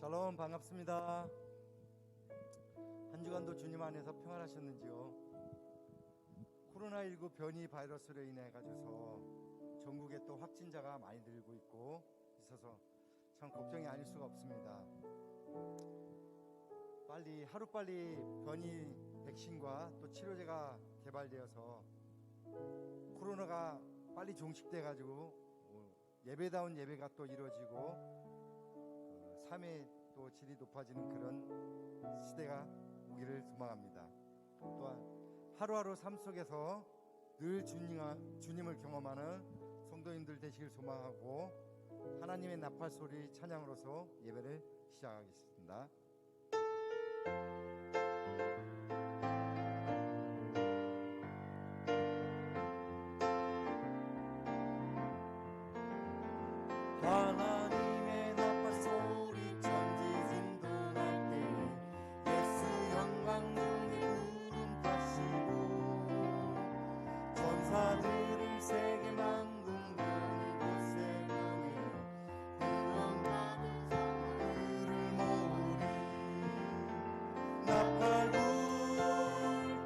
샬롬, 반갑습니다. 한 주간도 주님 안에서 평안하셨는지요? 코로나19 변이 바이러스로 인해 가지고서 전국에 또 확진자가 많이 늘고 있어서 참 걱정이 아닐 수가 없습니다. 하루빨리 변이 백신과 또 치료제가 개발되어서 코로나가 빨리 종식돼 가지고 예배다운 예배가 또 이루어지고 삶의 또 질이 높아지는 그런 시대가 오기를 소망합니다. 또한 하루하루 삶 속에서 늘 주님을 경험하는 성도님들 되시길 소망하고 하나님의 나팔 소리 찬양으로서 예배를 시작하겠습니다. 하나님의 나팔 소리 천지 진동할 때 예수 영광 중에 구름 타시고 전사들을 세계 만국 곳에 보내 구원받은 성도들을 모으리. 나팔 불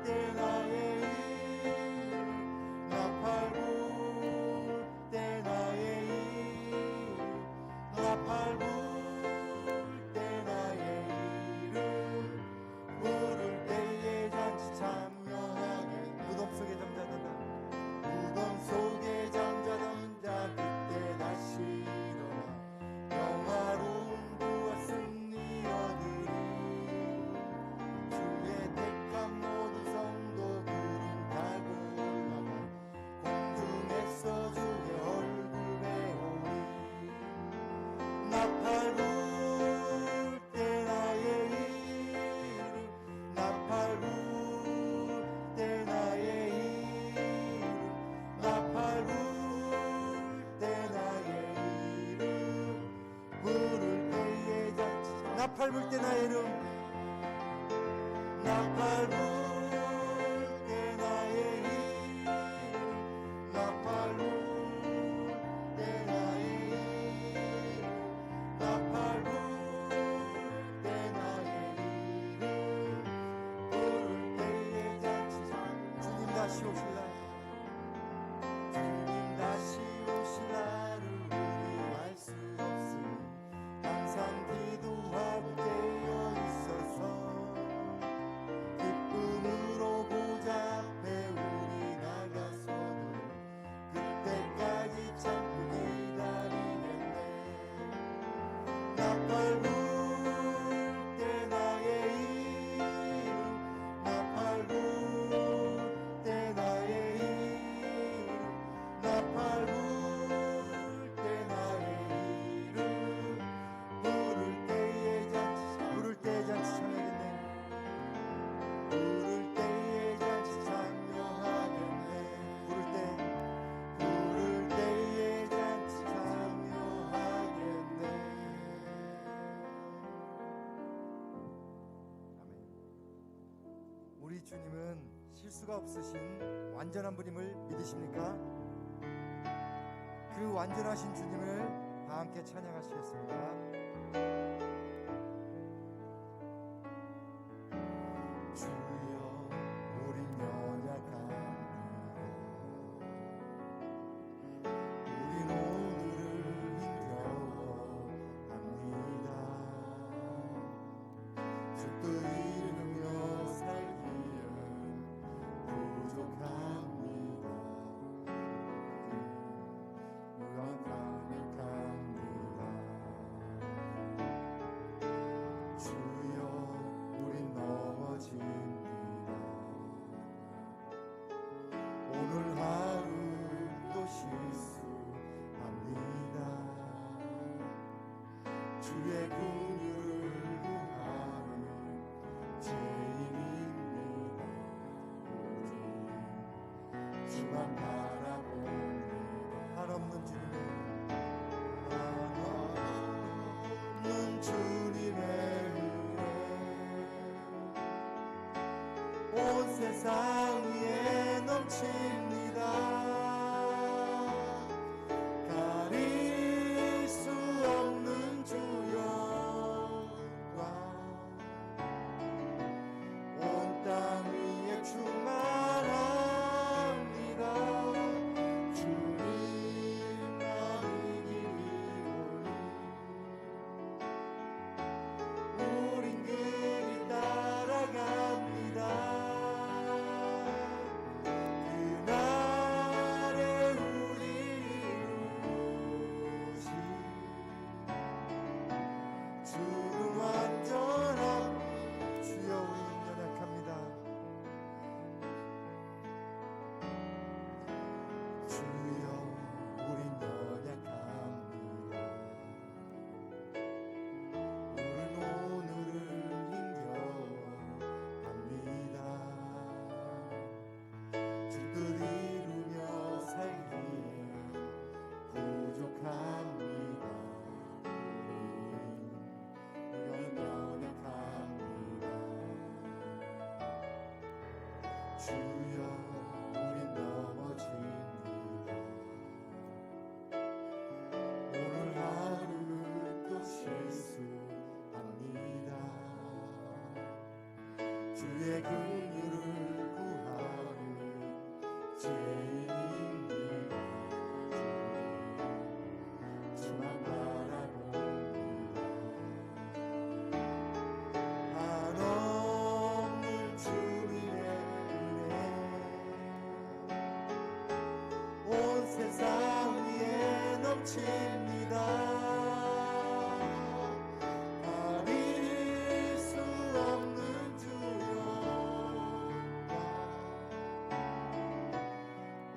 때 나의 일, 나팔 불 때 나의 일, 나팔 불 때 나의 이름 부를 때에 잔치 참여하게. 무덤 속에 잠자던 자 그때 다시 일어나 영화로운 부와 승리 얻으리. 주의 택한 모든 성도들은 달고 올라가 공중에서 주의 얼굴 배우리. 나팔 불 때 나의 이름, 나팔 불 때 나의 이름, 나팔 불 때 나의 이름 부를 때에 잔치. 나팔 불 때 나의 이름, 나팔 불 때 나의 이름, 나팔 불 때 나의 이름, 나팔 불 때 나의 이름 부를 때에 잔치 참. 주님 다시 오실 날, 주님 다시 오실 날을 우리 알 수 없으니 항상 기도하고 깨어 있어서 기쁨으로 보좌 앞에 우리 나가서도 그때까지 참고 기다리겠네. 나팔 불 때 나의 이름, 나팔 불 때 나의 이름, 나팔 불 때 나의 이름 부를 때에 잔치 참여하겠네. 부를 때에 잔치 참여하겠네. 부를 때에 잔치 참여하겠네. 아멘. 우리 주님은 실수가 없으신 완전한 분임을 믿으십니까? 그 완전하신 주님을 다 함께 찬양하시겠습니다. 주여 우린 연약합니다. 우린 오늘을 힘겨워합니다. 주 뜻 이루며 살기엔 부족합니다. 연약합니다. 주여 우린 넘어집니다. 오늘 하루 또 실수합니다. 주의 긍휼을 구하는 죄인입니다. 오직 주만 바라봅니다. 한없는 주님의 은혜 온 세상 위에 넘칩니다. 가릴 수 없는 주여 주여 우린 넘어집니다. 오늘 하루는 또 실수합니다. 주의 긍휼을 구하는 죄인입니다. 주만 바라봅니다. 한없는 주님의 은혜 온 세상 위에 넘칩니다. 가릴 수 없는 주여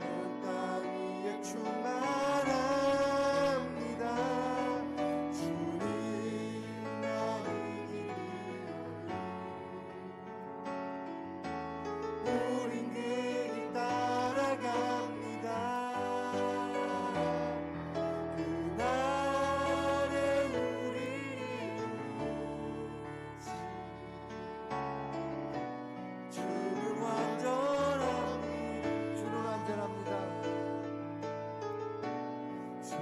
온 땅 위에 충만합니다. 주님 나의 길 우린 그 길 따라갑니다. 그날에 우리 이루지 주는 완전합니다. 주는 완전합니다. 주는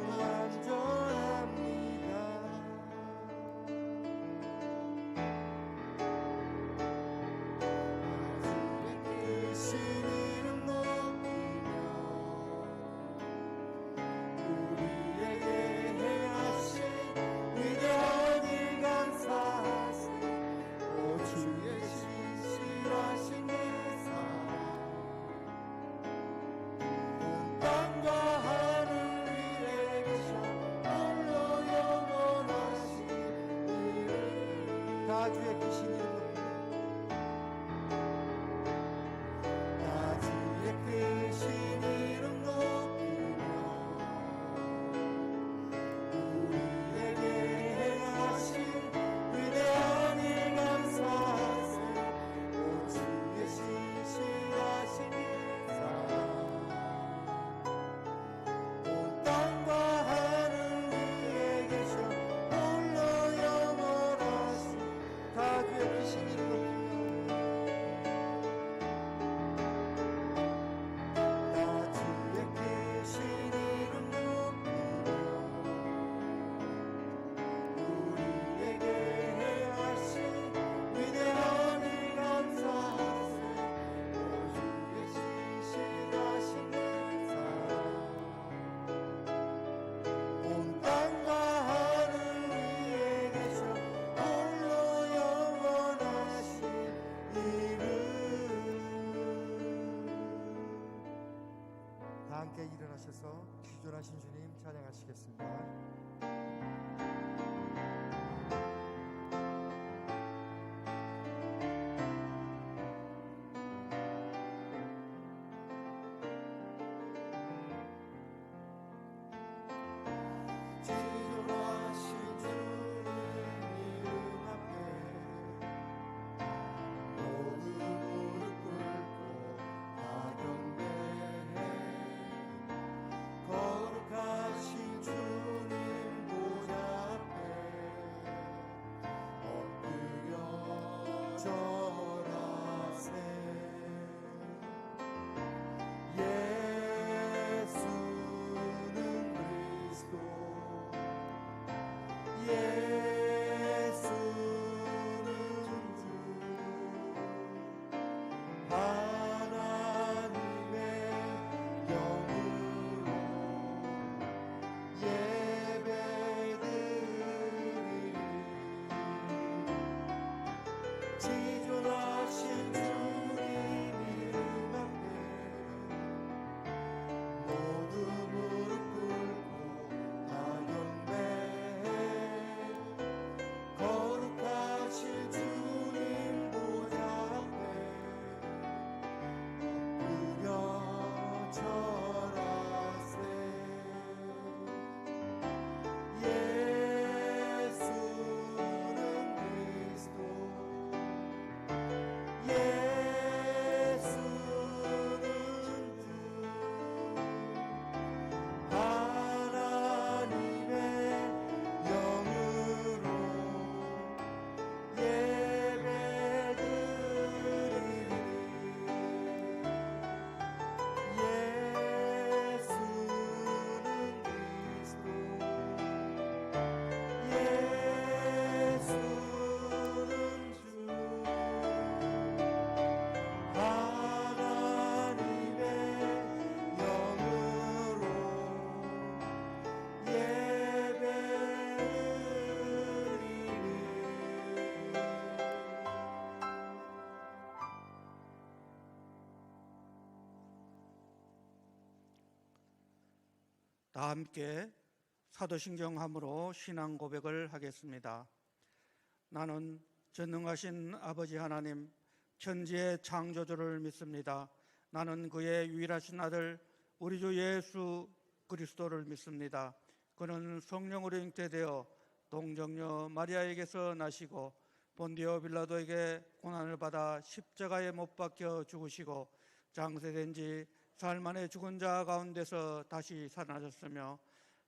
완전합니다. 크신 이름 높이며 우리에게 행하신 위대한 일 감사하세. 오 주의 신실하신 예사 온 땅과 하늘 위에 계셔 홀로 영원하신 이름. 다 주의 크신 이름 다 주의 크신 이름 높이며 우리에게 행하신 위대한 일 감사하세. 오 주의 신실하신 예사 온 땅과 하늘 위에 계셔 홀로 영원하신 다 주의 크신 이름 높이며 다 주의 크신 이름 높이며 우리에게 행하신 위대한 일 감사하세. 오 주의 신실하신 예사 온 땅과 하늘 위에 계셔 홀로 영원하신 이름. 다 함께 일어나셔서 귀존하신 주님 찬양하시겠습니다. 지존하신 주님 이름 앞에 모두 무릎 꿇고 다 경배해. 거룩하신 주님 보좌 앞에 엎드려 절하세. 예수는 그리스도 예수는 주 하나님의 영으로 예배드리리. 지존하신 주님 이름 앞에 모두 무릎 꿇고 다 경배해. 함께 사도신경함으로 신앙 고백을 하겠습니다. 나는 전능하신 아버지 하나님, 천지의 창조주를 믿습니다. 나는 그의 유일하신 아들 우리 주 예수 그리스도를 믿습니다. 그는 성령으로 잉태되어 동정녀 마리아에게서 나시고 본디오 빌라도에게 고난을 받아 십자가에 못 박혀 죽으시고 장세된 지 사흘 만에 죽은 자 가운데서 다시 살아나셨으며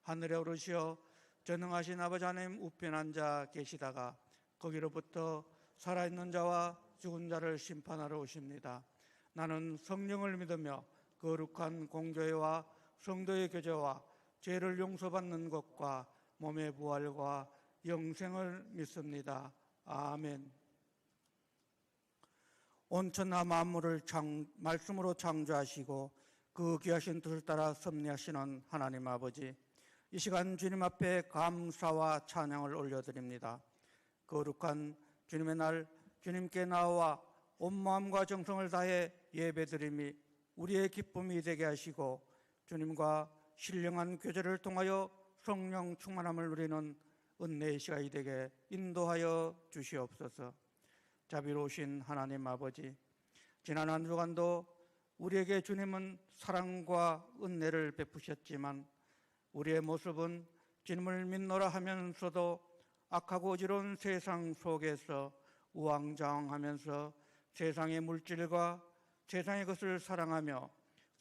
하늘에 오르시어 전능하신 아버지 하나님 우편에 앉아 계시다가 거기로부터 살아있는 자와 죽은 자를 심판하러 오십니다. 나는 성령을 믿으며 거룩한 공교회와 성도의 교제와 죄를 용서받는 것과 몸의 부활과 영생을 믿습니다. 아멘. 온천하 만물을 말씀으로 창조하시고 그 귀하신 뜻을 따라 섭리하시는 하나님 아버지, 이 시간 주님 앞에 감사와 찬양을 올려드립니다. 거룩한 주님의 날, 주님께 나와 온 마음과 정성을 다해 예배드림이 우리의 기쁨이 되게 하시고 주님과 신령한 교제를 통하여 성령 충만함을 누리는 은혜의 시간이 되게 인도하여 주시옵소서. 자비로우신 하나님 아버지, 지난 한 주간도 우리에게 주님은 사랑과 은혜를 베푸셨지만 우리의 모습은 주님을 믿노라 하면서도 악하고 어지러운 세상 속에서 우왕좌왕하면서 세상의 물질과 세상의 것을 사랑하며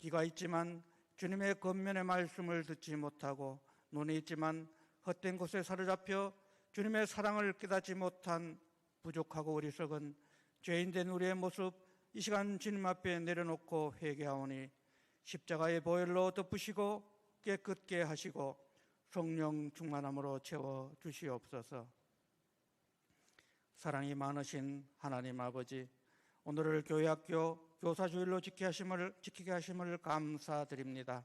귀가 있지만 주님의 겉면의 말씀을 듣지 못하고 눈이 있지만 헛된 곳에 사로잡혀 주님의 사랑을 깨닫지 못한 부족하고 어리석은 죄인된 우리의 모습, 이 시간 주님 앞에 내려놓고 회개하오니 십자가의 보혈로 덮으시고 깨끗게 하시고 성령 충만함으로 채워 주시옵소서. 사랑이 많으신 하나님 아버지, 오늘을 교회학교 교사주일로 지키게 하심을 감사드립니다.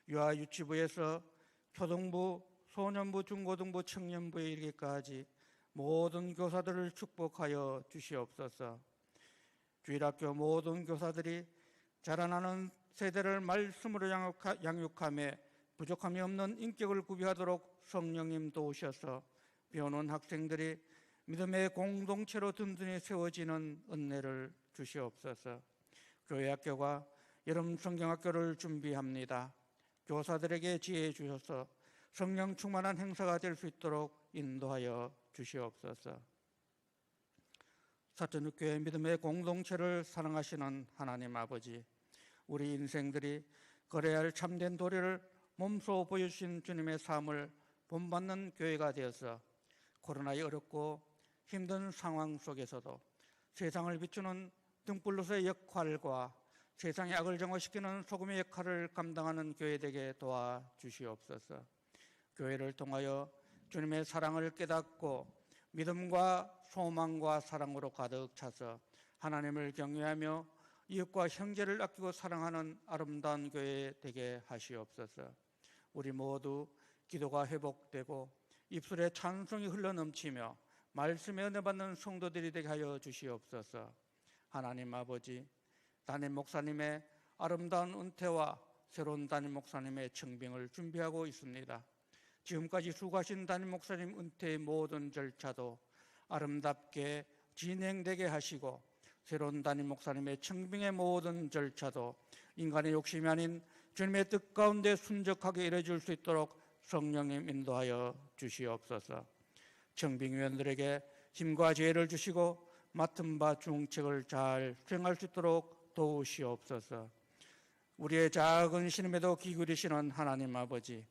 유아 유치부에서 초등부, 소년부, 중고등부, 청년부에 이르기까지 모든 교사들을 축복하여 주시옵소서. 주일학교 모든 교사들이 자라나는 세대를 말씀으로 양육하며 부족함이 없는 인격을 구비하도록 성령님 도우셔서 배우는 학생들이 믿음의 공동체로 든든히 세워지는 은혜를 주시옵소서. 교회학교가 여름 성경학교를 준비합니다. 교사들에게 지혜 주셔서 성령 충만한 행사가 될 수 있도록 인도하여 주시옵소서. 사천육교회 믿음의 공동체를 사랑하시는 하나님 아버지, 우리 인생들이 걸어야 할 참된 도리를 몸소 보여주신 주님의 삶을 본받는 교회가 되어서 코로나의 어렵고 힘든 상황 속에서도 세상을 비추는 등불로서의 역할과 세상의 악을 정화시키는 소금의 역할을 감당하는 교회 되게 도와주시옵소서. 교회를 통하여 주님의 사랑을 깨닫고 믿음과 소망과 사랑으로 가득 차서 하나님을 경외하며 이웃과 형제를 아끼고 사랑하는 아름다운 교회 되게 하시옵소서. 우리 모두 기도가 회복되고 입술에 찬송이 흘러넘치며 말씀에 은혜 받는 성도들이 되게 하여 주시옵소서. 하나님 아버지, 담임 목사님의 아름다운 은퇴와 새로운 담임 목사님의 청빙을 준비하고 있습니다. 지금까지 수고하신 담임 목사님 은퇴의 모든 절차도 아름답게 진행되게 하시고 새로운 담임 목사님의 청빙의 모든 절차도 인간의 욕심이 아닌 주님의 뜻 가운데 순적하게 이루어질 수 있도록 성령님 인도하여 주시옵소서. 청빙위원들에게 힘과 지혜를 주시고 맡은 바 중책을 잘 수행할 수 있도록 도우시옵소서. 우리의 작은 신임에도 기울이시는 하나님 아버지,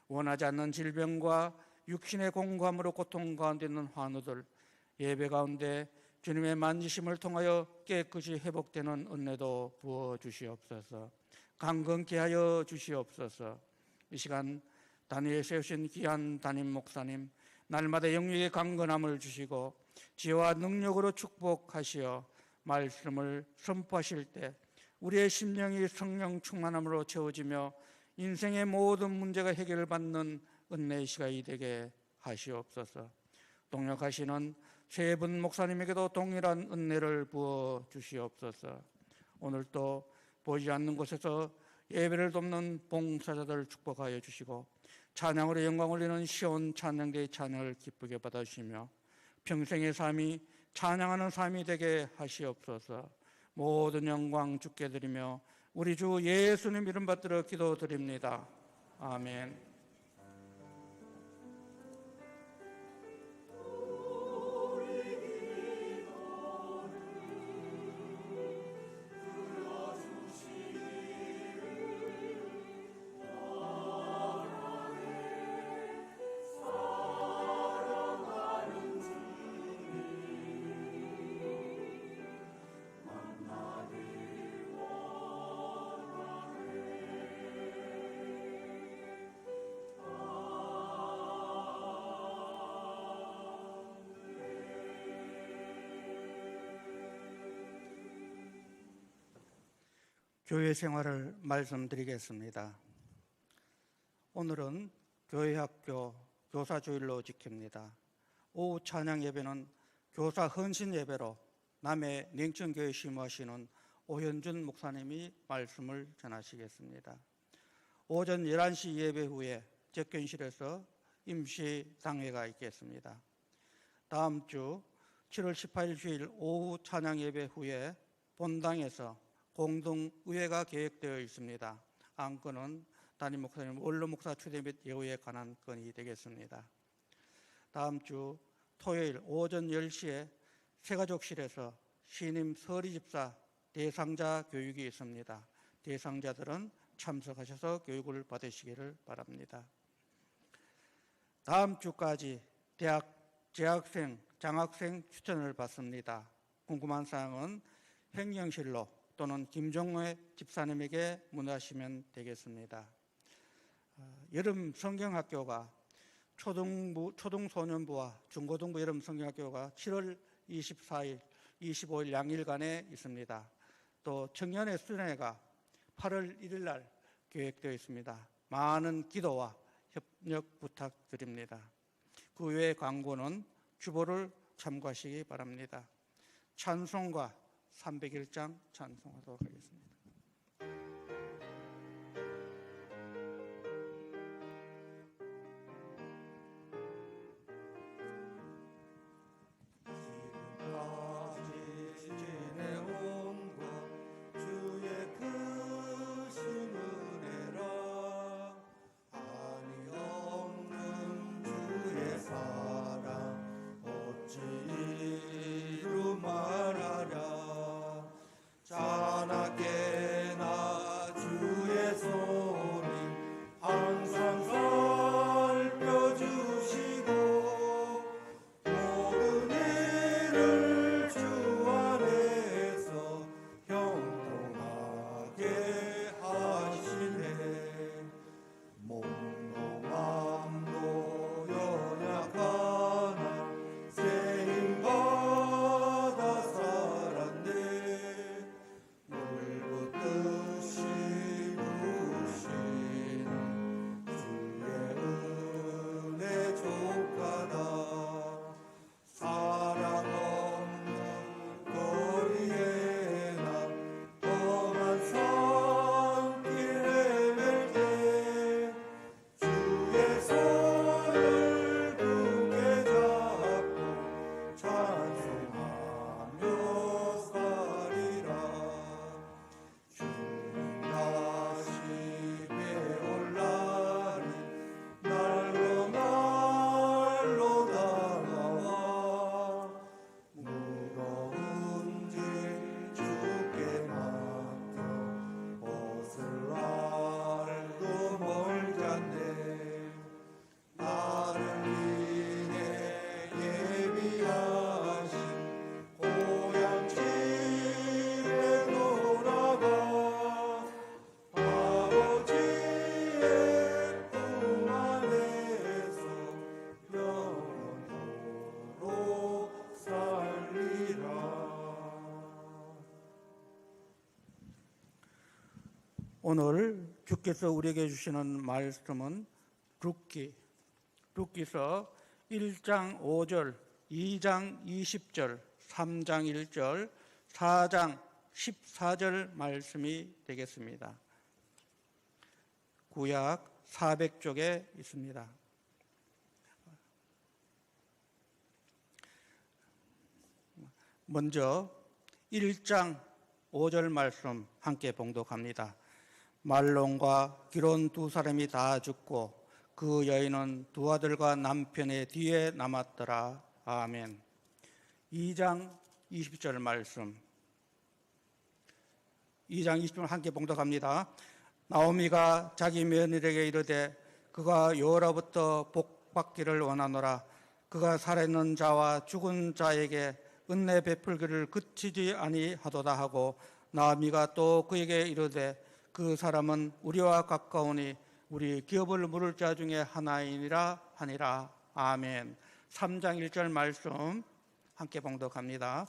원하지 않는 질병과 육신의 공고함으로 고통 가운데 있는 환우들, 예배 가운데 주님의 만지심을 통하여 깨끗이 회복되는 은혜도 부어주시옵소서. 강건케 하여 주시옵소서. 이 시간 단위에 세우신 귀한 담임 목사님, 날마다 영육의 강건함을 주시고 지혜와 능력으로 축복하시어 말씀을 선포하실 때 우리의 심령이 성령 충만함으로 채워지며 인생의 모든 문제가 해결받는 은혜의 시간이 되게 하시옵소서. 동역하시는 세 분 목사님에게도 동일한 은혜를 부어 주시옵소서. 오늘도 보이지 않는 곳에서 예배를 돕는 봉사자들 축복하여 주시고 찬양으로 영광 올리는 시온 찬양대의 찬양을 기쁘게 받아주시며 평생의 삶이 찬양하는 삶이 되게 하시옵소서. 모든 영광 주께 드리며 우리 주 예수님 이름 받들어 기도드립니다. 아멘. 교회 생활을 말씀드리겠습니다. 오늘은 교회학교 교사주일로 지킵니다. 오후 찬양 예배는 교사 헌신 예배로 남해 냉천교회 심호하시는 오현준 목사님이 말씀을 전하시겠습니다. 오전 11시 예배 후에 접견실에서 임시 당회가 있겠습니다. 다음 주 7월 18일 주일 오후 찬양 예배 후에 본당에서 공동의회가 계획되어 있습니다. 안건은 담임 목사님 원로 목사 추대 및 예우에 관한 건이 되겠습니다. 다음 주 토요일 오전 10시에 새가족실에서 신임 서리집사 대상자 교육이 있습니다. 대상자들은 참석하셔서 교육을 받으시기를 바랍니다. 다음 주까지 대학 재학생, 장학생 추천을 받습니다. 궁금한 사항은 행정실로 또는 김종회 집사님에게 문의하시면 되겠습니다. 여름 성경학교가 초등소년부와 중고등부 여름 성경학교가 7월 24일, 25일 양일간에 있습니다. 또 청년의 수련회가 8월 1일 날 계획되어 있습니다. 많은 기도와 협력 부탁드립니다. 그 외의 광고는 주보를 참고하시기 바랍니다. 찬송가 301장 찬송하도록 하겠습니다. 오늘 주께서 우리에게 주시는 말씀은 룻기서 1장 5절, 2장 20절, 3장 1절, 4장 14절 말씀이 되겠습니다. 구약 400쪽에 있습니다. 먼저 1장 5절 말씀 함께 봉독합니다. 말론과 기론 두 사람이 다 죽고 그 여인은 두 아들과 남편의 뒤에 남았더라. 아멘. 2장 20절 말씀 2장 20절 함께 봉독합니다. 나오미가 자기 며느리에게 이르되 그가 여호와로부터 복받기를 원하노라. 그가 살아있는 자와 죽은 자에게 은혜 베풀기를 그치지 아니하도다 하고 나오미가 또 그에게 이르되 그 사람은 우리와 가까우니 우리 기업을 물을 자 중에 하나이니라 하니라. 아멘. 3장 1절 말씀 함께 봉독합니다.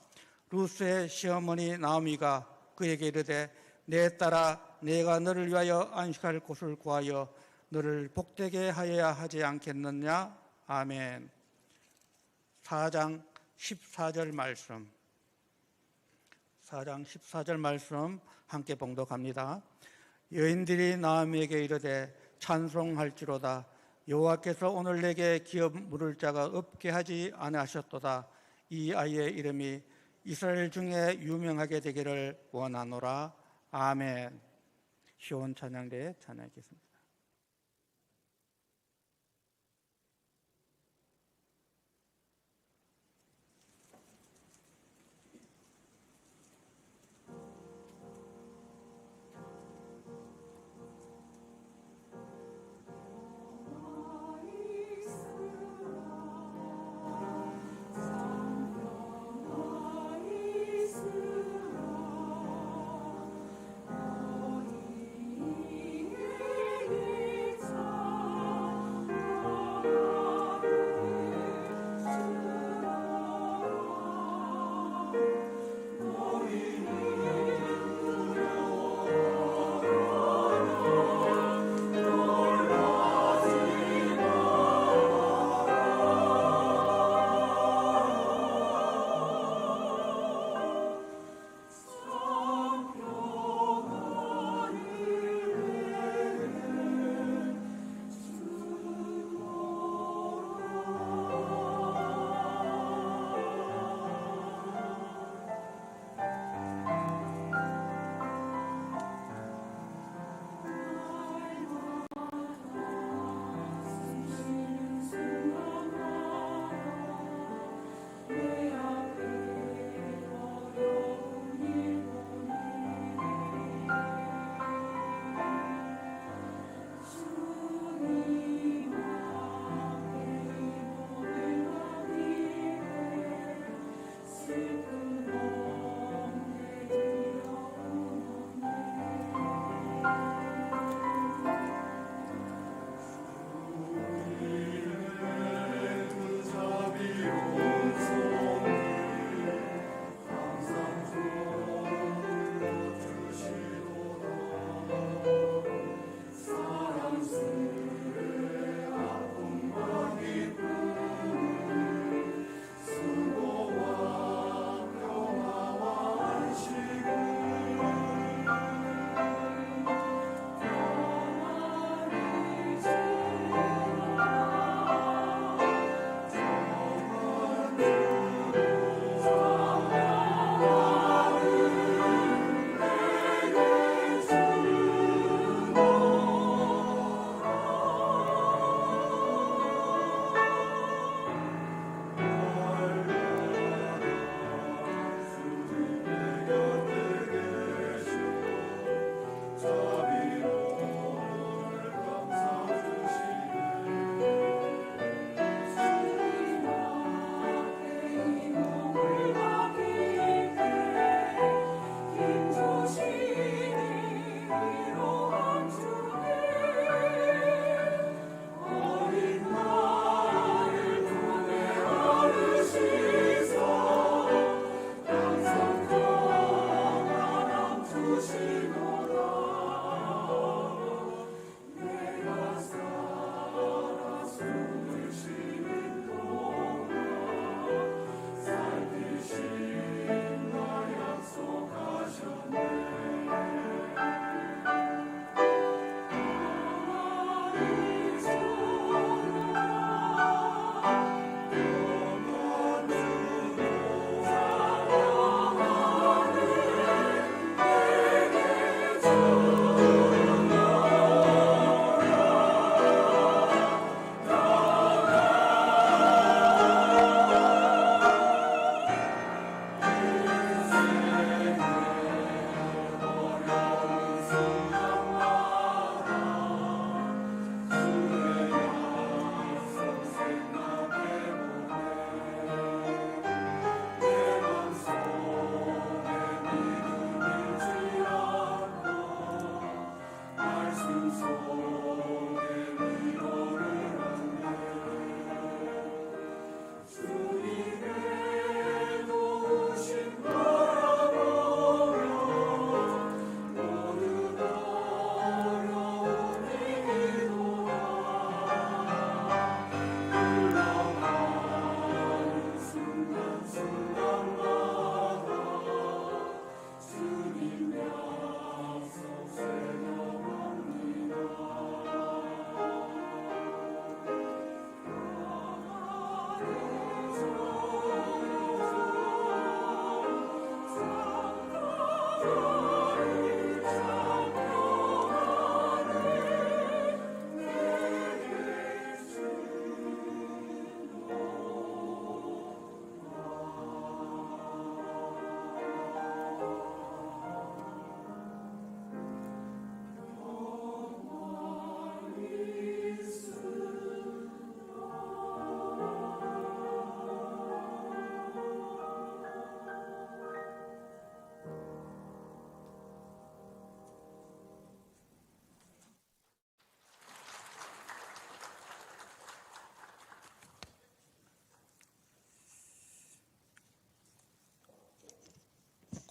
루스의 시어머니 나오미가 그에게 이르되 내 딸아 내가 너를 위하여 안식할 곳을 구하여 너를 복되게 하여야 하지 않겠느냐. 아멘. 4장 14절 말씀 4장 14절 말씀 함께 봉독합니다. 여인들이 나오미에게 이르되 찬송할지로다. 여호와께서 오늘 내게 기업 물을 자가 없게 하지 아니하셨도다. 이 아이의 이름이 이스라엘 중에 유명하게 되기를 원하노라. 아멘. 시온 찬양대 찬양하겠습니다.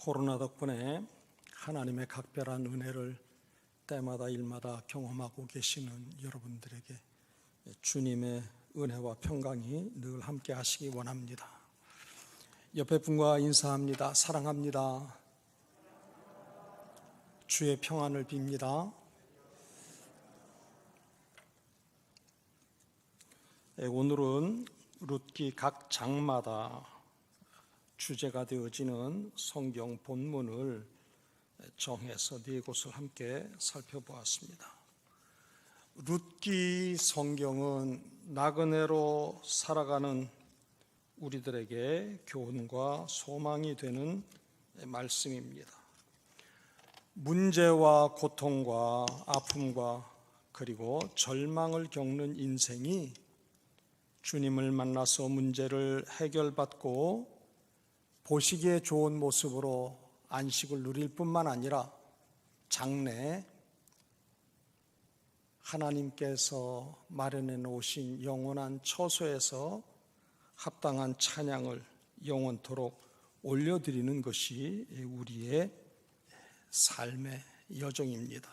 코로나 덕분에 하나님의 각별한 은혜를 때마다 일마다 경험하고 계시는 여러분들에게 주님의 은혜와 평강이 늘 함께 하시기 원합니다. 옆에 분과 인사합니다. 사랑합니다. 주의 평안을 빕니다. 오늘은 룻기 각 장마다 주제가 되어지는 성경 본문을 정해서 네 곳을 함께 살펴보았습니다. 룻기 성경은 나그네로 살아가는 우리들에게 교훈과 소망이 되는 말씀입니다. 문제와 고통과 아픔과 그리고 절망을 겪는 인생이 주님을 만나서 문제를 해결받고 보시기에 좋은 모습으로 안식을 누릴 뿐만 아니라 장래 하나님께서 마련해 놓으신 영원한 처소에서 합당한 찬양을 영원토록 올려드리는 것이 우리의 삶의 여정입니다.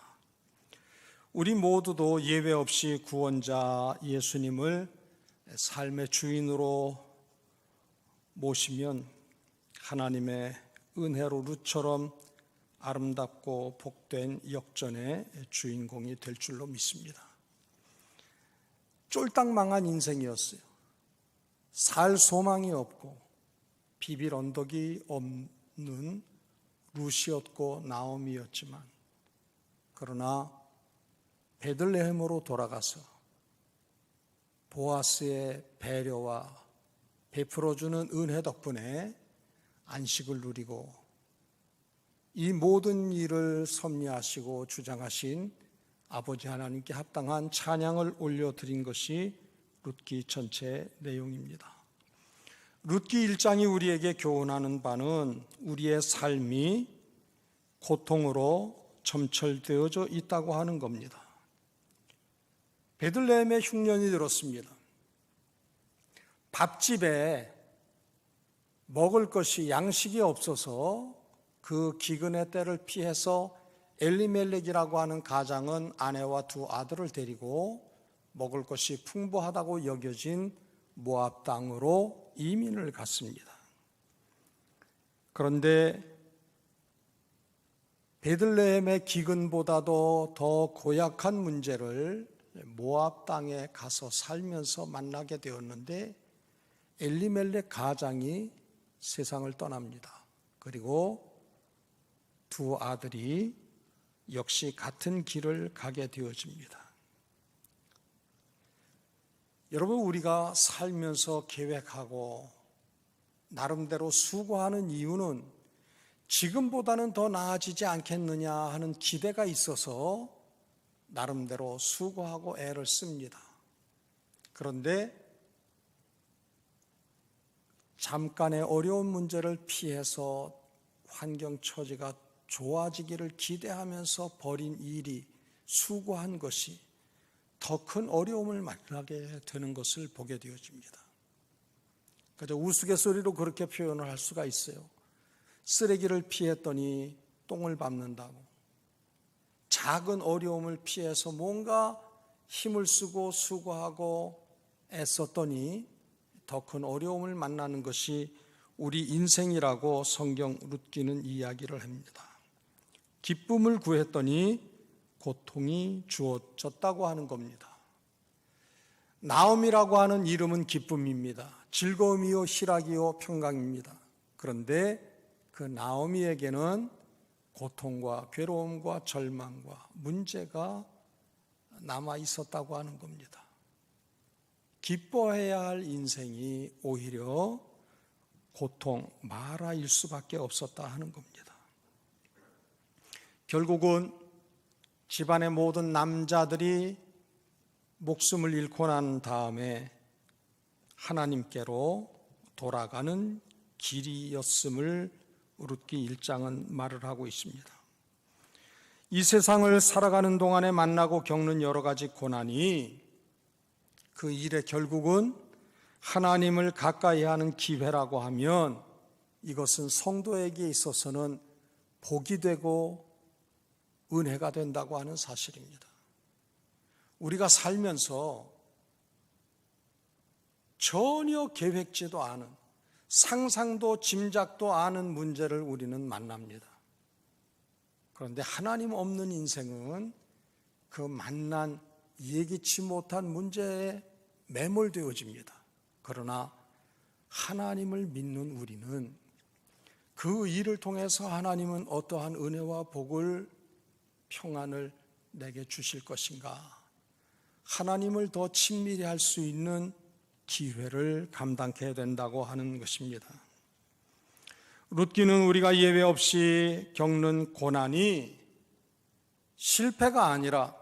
우리 모두도 예외 없이 구원자 예수님을 삶의 주인으로 모시면 하나님의 은혜로 룻처럼 아름답고 복된 역전의 주인공이 될 줄로 믿습니다. 쫄딱 망한 인생이었어요. 살 소망이 없고 비빌 언덕이 없는 룻이었고 나오미였지만, 그러나 베들레헴으로 돌아가서 보아스의 배려와 베풀어주는 은혜 덕분에 안식을 누리고 이 모든 일을 섭리하시고 주장하신 아버지 하나님께 합당한 찬양을 올려드린 것이 룻기 전체 내용입니다. 룻기 1장이 우리에게 교훈하는 바는 우리의 삶이 고통으로 점철되어져 있다고 하는 겁니다. 베들레헴에 흉년이 들었습니다. 밥집에 먹을 것이 양식이 없어서 그 기근의 때를 피해서 엘리멜렉이라고 하는 가장은 아내와 두 아들을 데리고 먹을 것이 풍부하다고 여겨진 모압 땅으로 이민을 갔습니다. 그런데 베들레헴의 기근보다도 더 고약한 문제를 모압 땅에 가서 살면서 만나게 되었는데, 엘리멜렉 가장이 세상을 떠납니다. 그리고 두 아들이 역시 같은 길을 가게 되어집니다. 여러분, 우리가 살면서 계획하고 나름대로 수고하는 이유는 지금보다는 더 나아지지 않겠느냐 하는 기대가 있어서 나름대로 수고하고 애를 씁니다. 그런데 잠깐의 어려운 문제를 피해서 환경 처지가 좋아지기를 기대하면서 벌인 일이, 수고한 것이 더 큰 어려움을 만나게 되는 것을 보게 되어집니다. 그저 우스갯소리로 그렇게 표현을 할 수가 있어요. 쓰레기를 피했더니 똥을 밟는다고. 작은 어려움을 피해서 뭔가 힘을 쓰고 수고하고 애썼더니 더 큰 어려움을 만나는 것이 우리 인생이라고 성경 룻기는 이야기를 합니다. 기쁨을 구했더니 고통이 주어졌다고 하는 겁니다. 나옴이라고 하는 이름은 기쁨입니다. 즐거움이요 희락이요 평강입니다. 그런데 그 나오미에게는 고통과 괴로움과 절망과 문제가 남아 있었다고 하는 겁니다. 기뻐해야 할 인생이 오히려 고통, 마라일 수밖에 없었다 하는 겁니다. 결국은 집안의 모든 남자들이 목숨을 잃고 난 다음에 하나님께로 돌아가는 길이었음을 룻기 1장은 말을 하고 있습니다. 이 세상을 살아가는 동안에 만나고 겪는 여러 가지 고난이 그 일의 결국은 하나님을 가까이 하는 기회라고 하면 이것은 성도에게 있어서는 복이 되고 은혜가 된다고 하는 사실입니다. 우리가 살면서 전혀 계획지도 않은, 상상도 짐작도 않은 문제를 우리는 만납니다. 그런데 하나님 없는 인생은 그 만난 예기치 못한 문제에 매몰되어집니다. 그러나 하나님을 믿는 우리는 그 일을 통해서 하나님은 어떠한 은혜와 복을, 평안을 내게 주실 것인가, 하나님을 더 친밀히 할 수 있는 기회를 감당해야 된다고 하는 것입니다. 룻기는 우리가 예외 없이 겪는 고난이 실패가 아니라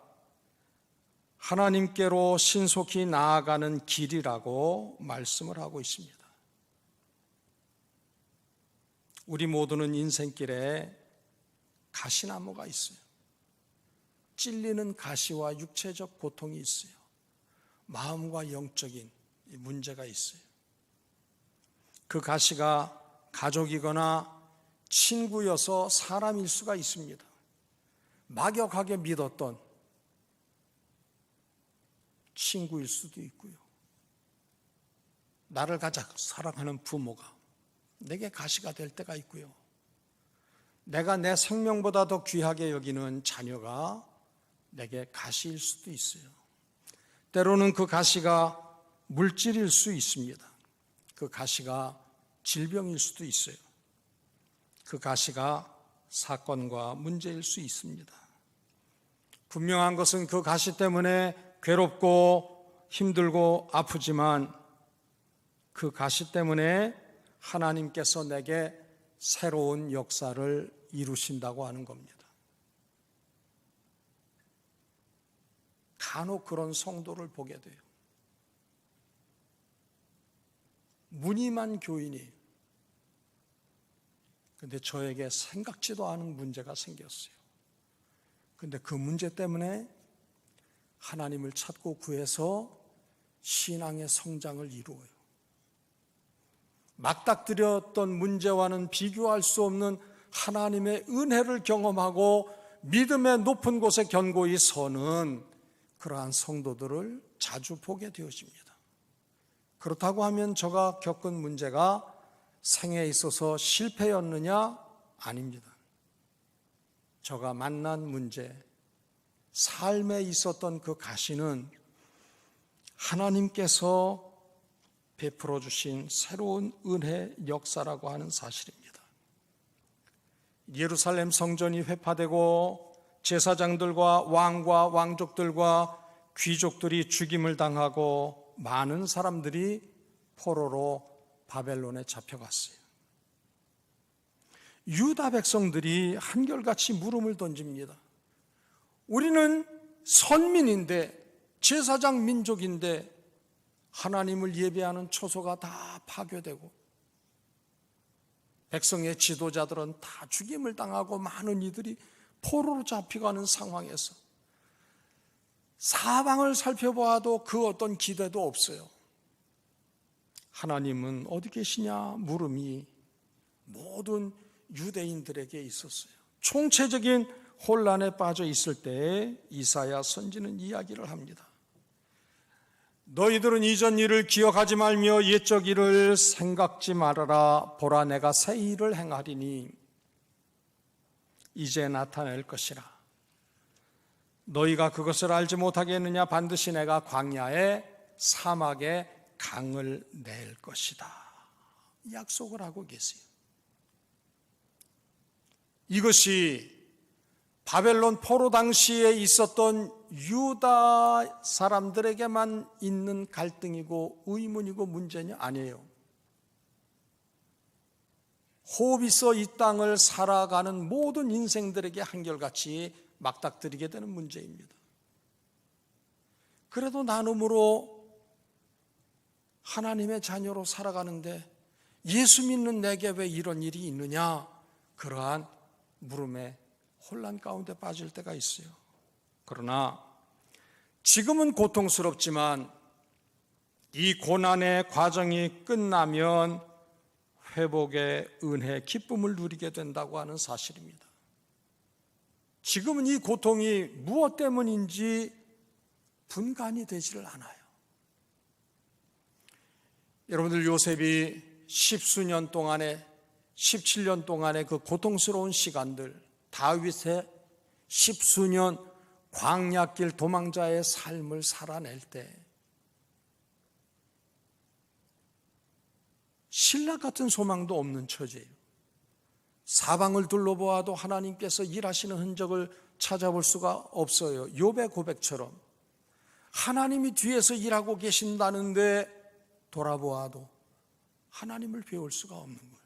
하나님께로 신속히 나아가는 길이라고 말씀을 하고 있습니다. 우리 모두는 인생길에 가시나무가 있어요. 찔리는 가시와 육체적 고통이 있어요. 마음과 영적인 문제가 있어요. 그 가시가 가족이거나 친구여서 사람일 수가 있습니다. 막역하게 믿었던 친구일 수도 있고요. 나를 가장 사랑하는 부모가 내게 가시가 될 때가 있고요. 내가 내 생명보다 더 귀하게 여기는 자녀가 내게 가시일 수도 있어요. 때로는 그 가시가 물질일 수 있습니다. 그 가시가 질병일 수도 있어요. 그 가시가 사건과 문제일 수 있습니다. 분명한 것은 그 가시 때문에 괴롭고 힘들고 아프지만 그 가시 때문에 하나님께서 내게 새로운 역사를 이루신다고 하는 겁니다. 간혹 그런 성도를 보게 돼요. 무늬만 교인이에요. 근데 저에게 생각지도 않은 문제가 생겼어요. 근데 그 문제 때문에 하나님을 찾고 구해서 신앙의 성장을 이루어요. 맞닥뜨렸던 문제와는 비교할 수 없는 하나님의 은혜를 경험하고 믿음의 높은 곳에 견고히 서는 그러한 성도들을 자주 보게 되어집니다. 그렇다고 하면 저가 겪은 문제가 생애에 있어서 실패였느냐? 아닙니다. 저가 만난 문제, 삶에 있었던 그 가시는 하나님께서 베풀어 주신 새로운 은혜 역사라고 하는 사실입니다. 예루살렘 성전이 회파되고 제사장들과 왕과 왕족들과 귀족들이 죽임을 당하고 많은 사람들이 포로로 바벨론에 잡혀갔어요. 유다 백성들이 한결같이 물음을 던집니다. 우리는 선민인데, 제사장 민족인데 하나님을 예배하는 초소가 다 파괴되고 백성의 지도자들은 다 죽임을 당하고 많은 이들이 포로로 잡혀가는 상황에서 사방을 살펴보아도 그 어떤 기대도 없어요. 하나님은 어디 계시냐 물음이 모든 유대인들에게 있었어요. 총체적인 혼란에 빠져 있을 때 이사야 선지는 이야기를 합니다. 너희들은 이전 일을 기억하지 말며 옛적 일을 생각지 말아라. 보라, 내가 새 일을 행하리니 이제 나타낼 것이라. 너희가 그것을 알지 못하겠느냐? 반드시 내가 광야에 사막에 강을 낼 것이다. 약속을 하고 계세요. 이것이 바벨론 포로 당시에 있었던 유다 사람들에게만 있는 갈등이고 의문이고 문제냐? 아니에요. 호흡이서 이 땅을 살아가는 모든 인생들에게 한결같이 맞닥뜨리게 되는 문제입니다. 그래도 나눔으로 하나님의 자녀로 살아가는데 예수 믿는 내게 왜 이런 일이 있느냐? 그러한 물음에 혼란 가운데 빠질 때가 있어요. 그러나 지금은 고통스럽지만 이 고난의 과정이 끝나면 회복의 은혜, 기쁨을 누리게 된다고 하는 사실입니다. 지금은 이 고통이 무엇 때문인지 분간이 되지를 않아요. 여러분들, 요셉이 10수년 동안에 17년 동안의 그 고통스러운 시간들, 다윗의 10수년 광야길 도망자의 삶을 살아낼 때 신락 같은 소망도 없는 처지예요. 사방을 둘러보아도 하나님께서 일하시는 흔적을 찾아볼 수가 없어요. 욥의 고백처럼 하나님이 뒤에서 일하고 계신다는데 돌아보아도 하나님을 배울 수가 없는 거예요.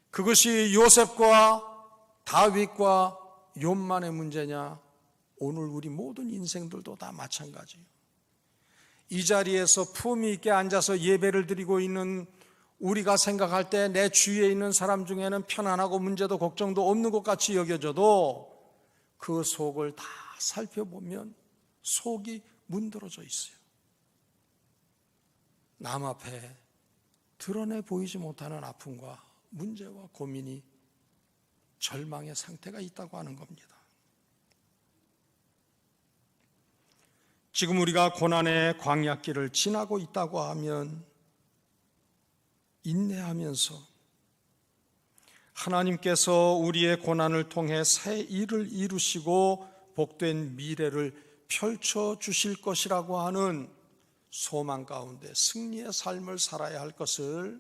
그것이 요셉과 다윗과 욥만의 문제냐? 오늘 우리 모든 인생들도 다 마찬가지예요. 이 자리에서 품위 있게 앉아서 예배를 드리고 있는 우리가 생각할 때 내 주위에 있는 사람 중에는 편안하고 문제도 걱정도 없는 것 같이 여겨져도 그 속을 다 살펴보면 속이 문드러져 있어요. 남 앞에 드러내 보이지 못하는 아픔과 문제와 고민이 절망의 상태가 있다고 하는 겁니다. 지금 우리가 고난의 광야길을 지나고 있다고 하면 인내하면서 하나님께서 우리의 고난을 통해 새 일을 이루시고 복된 미래를 펼쳐 주실 것이라고 하는 소망 가운데 승리의 삶을 살아야 할 것을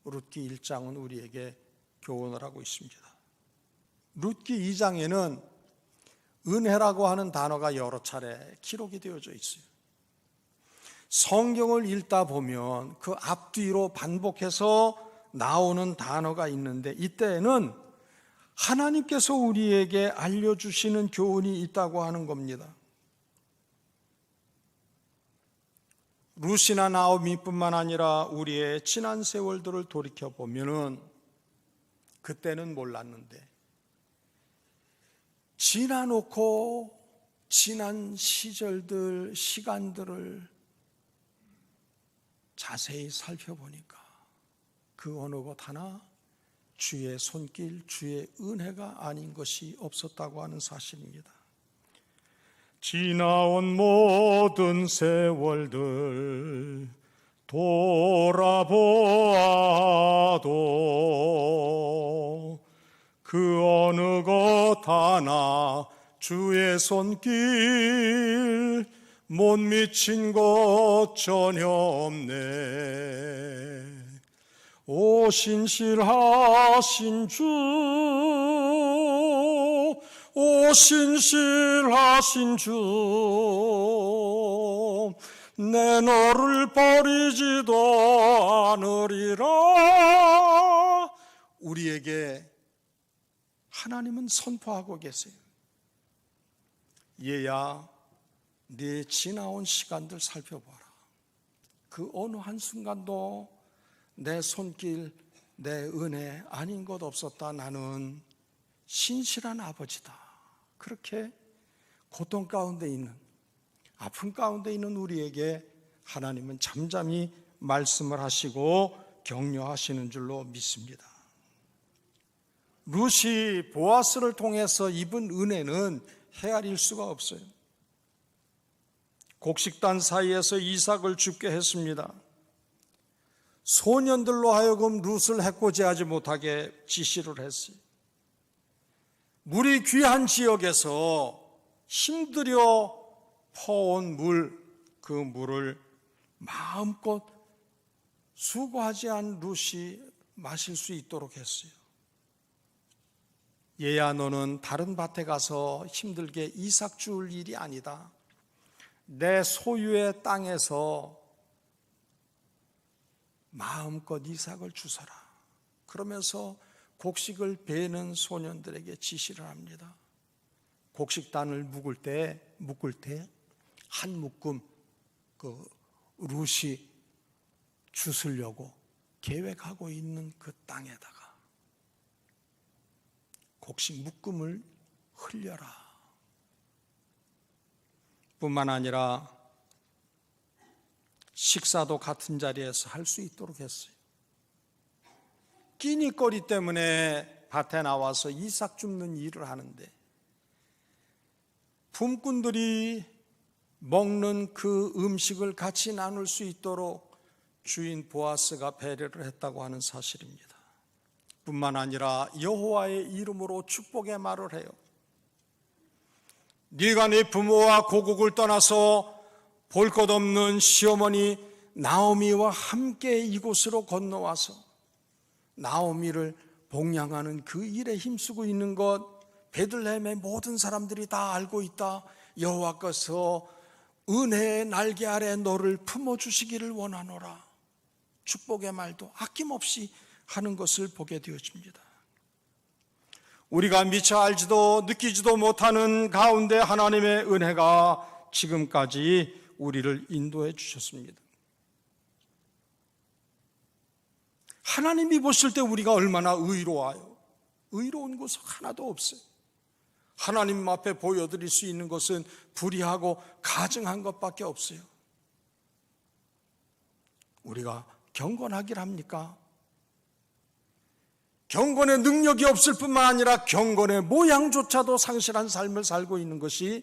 룻기 1장은 우리에게 교훈을 하고 있습니다. 룻기 2장에는 은혜라고 하는 단어가 여러 차례 기록이 되어져 있어요. 성경을 읽다 보면 그 앞뒤로 반복해서 나오는 단어가 있는데 이때에는 하나님께서 우리에게 알려주시는 교훈이 있다고 하는 겁니다. 룻이나 나오미뿐만 아니라 우리의 지난 세월들을 돌이켜보면 그때는 몰랐는데 지나놓고 지난 시절들, 시간들을 자세히 살펴보니까 그 어느 것 하나 주의 손길, 주의 은혜가 아닌 것이 없었다고 하는 사실입니다. 지나온 모든 세월들 돌아보아도 그 어느 것 하나 주의 손길 못 미친 것 전혀 없네. 오 신실하신 주, 오 신실하신 주, 내 너를 버리지도 않으리라. 우리에게 하나님은 선포하고 계세요. 얘야, 네 지나온 시간들 살펴봐라. 그 어느 한순간도 내 손길, 내 은혜 아닌 것 없었다. 나는 신실한 아버지다. 그렇게 고통 가운데 있는, 아픔 가운데 있는 우리에게 하나님은 잠잠히 말씀을 하시고 격려하시는 줄로 믿습니다. 룻이 보아스를 통해서 입은 은혜는 헤아릴 수가 없어요. 곡식단 사이에서 이삭을 죽게 했습니다. 소년들로 하여금 룻을 해코지하지 못하게 지시를 했어요. 물이 귀한 지역에서 힘들여 퍼온 물, 그 물을 마음껏 수고하지 않은 룻이 마실 수 있도록 했어요. 얘야, 너는 다른 밭에 가서 힘들게 이삭 주울 일이 아니다. 내 소유의 땅에서 마음껏 이삭을 주서라. 그러면서 곡식을 베는 소년들에게 지시를 합니다. 곡식단을 묶을 때 한 묶음 그 룻이 주스려고 계획하고 있는 그 땅에다가 곡식 묶음을 흘려라. 뿐만 아니라 식사도 같은 자리에서 할 수 있도록 했어요. 끼니거리 때문에 밭에 나와서 이삭 줍는 일을 하는데 품꾼들이 먹는 그 음식을 같이 나눌 수 있도록 주인 보아스가 배려를 했다고 하는 사실입니다. 뿐만 아니라 여호와의 이름으로 축복의 말을 해요. 네가 네 부모와 고국을 떠나서 볼 것 없는 시어머니 나오미와 함께 이곳으로 건너와서 나오미를 복양하는 그 일에 힘쓰고 있는 것 베들레헴의 모든 사람들이 다 알고 있다. 여호와께서 은혜의 날개 아래 너를 품어주시기를 원하노라. 축복의 말도 아낌없이 하는 것을 보게 되어집니다. 우리가 미처 알지도 느끼지도 못하는 가운데 하나님의 은혜가 지금까지 우리를 인도해 주셨습니다. 하나님이 보실 때 우리가 얼마나 의로워요. 의로운 것은 하나도 없어요. 하나님 앞에 보여드릴 수 있는 것은 불의하고 가증한 것밖에 없어요. 우리가 경건하길 합니까? 경건의 능력이 없을 뿐만 아니라 경건의 모양조차도 상실한 삶을 살고 있는 것이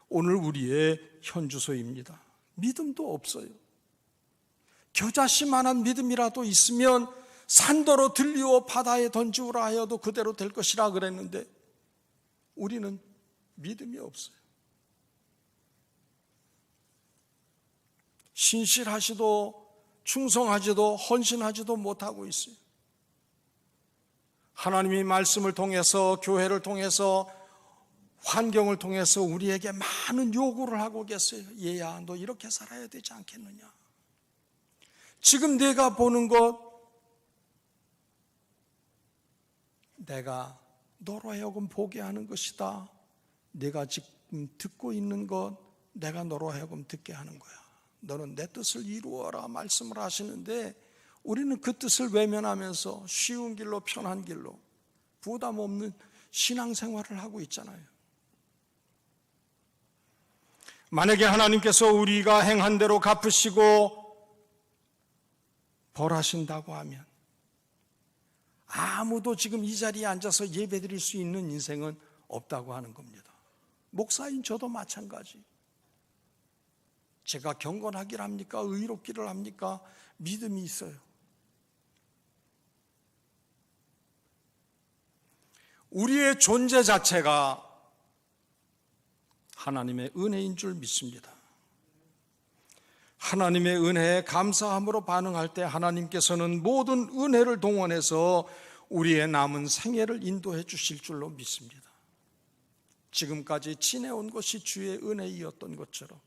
오늘 우리의 현주소입니다. 믿음도 없어요. 겨자씨만한 믿음이라도 있으면 산더러 들리오 바다에 던지우라 하여도 그대로 될 것이라 그랬는데 우리는 믿음이 없어요. 신실하지도 충성하지도 헌신하지도 못하고 있어요. 하나님이 말씀을 통해서 교회를 통해서 환경을 통해서 우리에게 많은 요구를 하고 계세요. 얘야 너 이렇게 살아야 되지 않겠느냐. 지금 내가 보는 것 내가 너로 하여금 보게 하는 것이다. 내가 지금 듣고 있는 것 내가 너로 하여금 듣게 하는 거야. 너는 내 뜻을 이루어라 말씀을 하시는데 우리는 그 뜻을 외면하면서 쉬운 길로 편한 길로 부담 없는 신앙생활을 하고 있잖아요. 만약에 하나님께서 우리가 행한 대로 갚으시고 벌하신다고 하면 아무도 지금 이 자리에 앉아서 예배드릴 수 있는 인생은 없다고 하는 겁니다. 목사인 저도 마찬가지. 제가 경건하기를 합니까? 의롭기를 합니까? 믿음이 있어요. 우리의 존재 자체가 하나님의 은혜인 줄 믿습니다. 하나님의 은혜에 감사함으로 반응할 때 하나님께서는 모든 은혜를 동원해서 우리의 남은 생애를 인도해 주실 줄로 믿습니다. 지금까지 지내온 것이 주의 은혜이었던 것처럼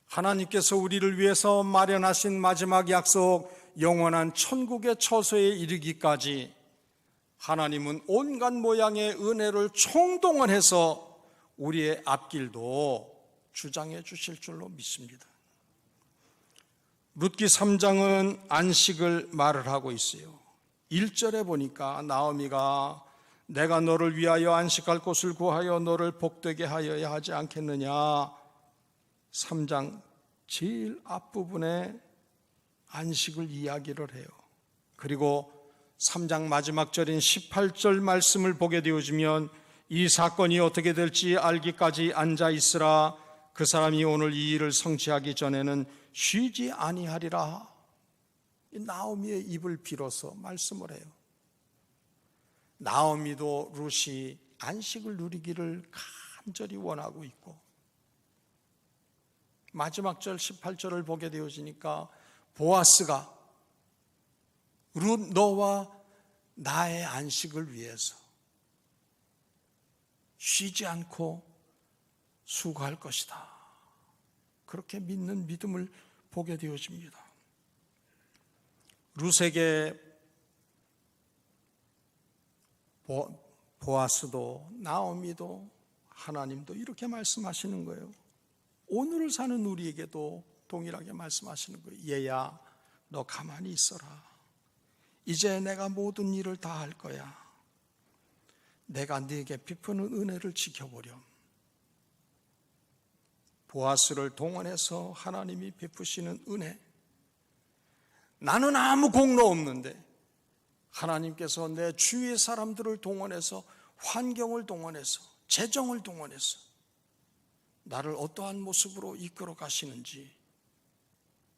하나님께서 우리를 위해서 마련하신 마지막 약속 영원한 천국의 처소에 이르기까지 하나님은 온갖 모양의 은혜를 총동원해서 우리의 앞길도 주장해 주실 줄로 믿습니다. 룻기 3장은 안식을 말을 하고 있어요. 1절에 보니까 나오미가 내가 너를 위하여 안식할 곳을 구하여 너를 복되게 하여야 하지 않겠느냐. 3장 제일 앞부분에 안식을 이야기를 해요. 그리고 3장 마지막 절인 18절 말씀을 보게 되어지면 이 사건이 어떻게 될지 알기까지 앉아 있으라. 그 사람이 오늘 이 일을 성취하기 전에는 쉬지 아니하리라. 나오미의 입을 빌어서 말씀을 해요. 나오미도 룻이 안식을 누리기를 간절히 원하고 있고 마지막 절 18절을 보게 되어지니까 보아스가 룻 너와 나의 안식을 위해서 쉬지 않고 수고할 것이다. 그렇게 믿는 믿음을 보게 되어집니다. 룻에게 보아스도 나오미도 하나님도 이렇게 말씀하시는 거예요. 오늘을 사는 우리에게도 동일하게 말씀하시는 거예요. 얘야 너 가만히 있어라. 이제 내가 모든 일을 다 할 거야. 내가 네게 베푸는 은혜를 지켜보렴. 보아스를 동원해서 하나님이 베푸시는 은혜. 나는 아무 공로 없는데 하나님께서 내 주위의 사람들을 동원해서, 환경을 동원해서, 재정을 동원해서 나를 어떠한 모습으로 이끌어 가시는지,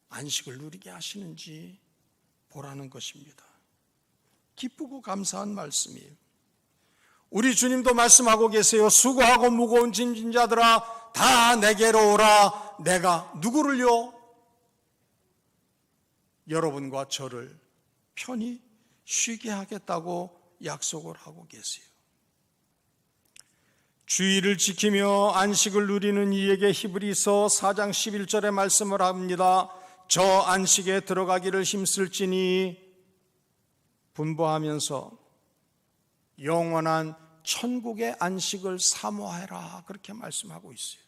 안식을 누리게 하시는지 보라는 것입니다. 기쁘고 감사한 말씀이에요. 우리 주님도 말씀하고 계세요. 수고하고 무거운 짐진 자들아 다 내게로 오라. 내가 누구를요? 여러분과 저를 편히 쉬게 하겠다고 약속을 하고 계세요. 주의를 지키며 안식을 누리는 이에게 히브리서 4장 11절에 말씀을 합니다. 저 안식에 들어가기를 힘쓸지니 분부하면서 영원한 천국의 안식을 사모하라, 그렇게 말씀하고 있어요.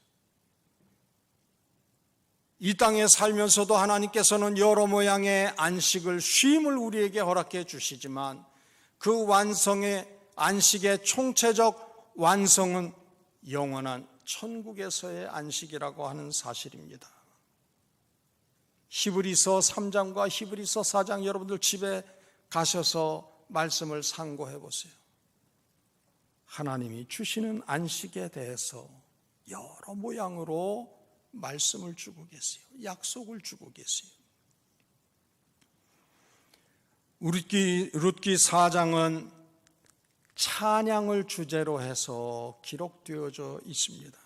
이 땅에 살면서도 하나님께서는 여러 모양의 안식을, 쉼을 우리에게 허락해 주시지만 그 완성의 안식의 총체적 완성은 영원한 천국에서의 안식이라고 하는 사실입니다. 히브리서 3장과 히브리서 4장 여러분들 집에 가셔서 말씀을 상고해 보세요. 하나님이 주시는 안식에 대해서 여러 모양으로 말씀을 주고 계세요. 약속을 주고 계세요. 룻기 4장은 찬양을 주제로 해서 기록되어져 있습니다.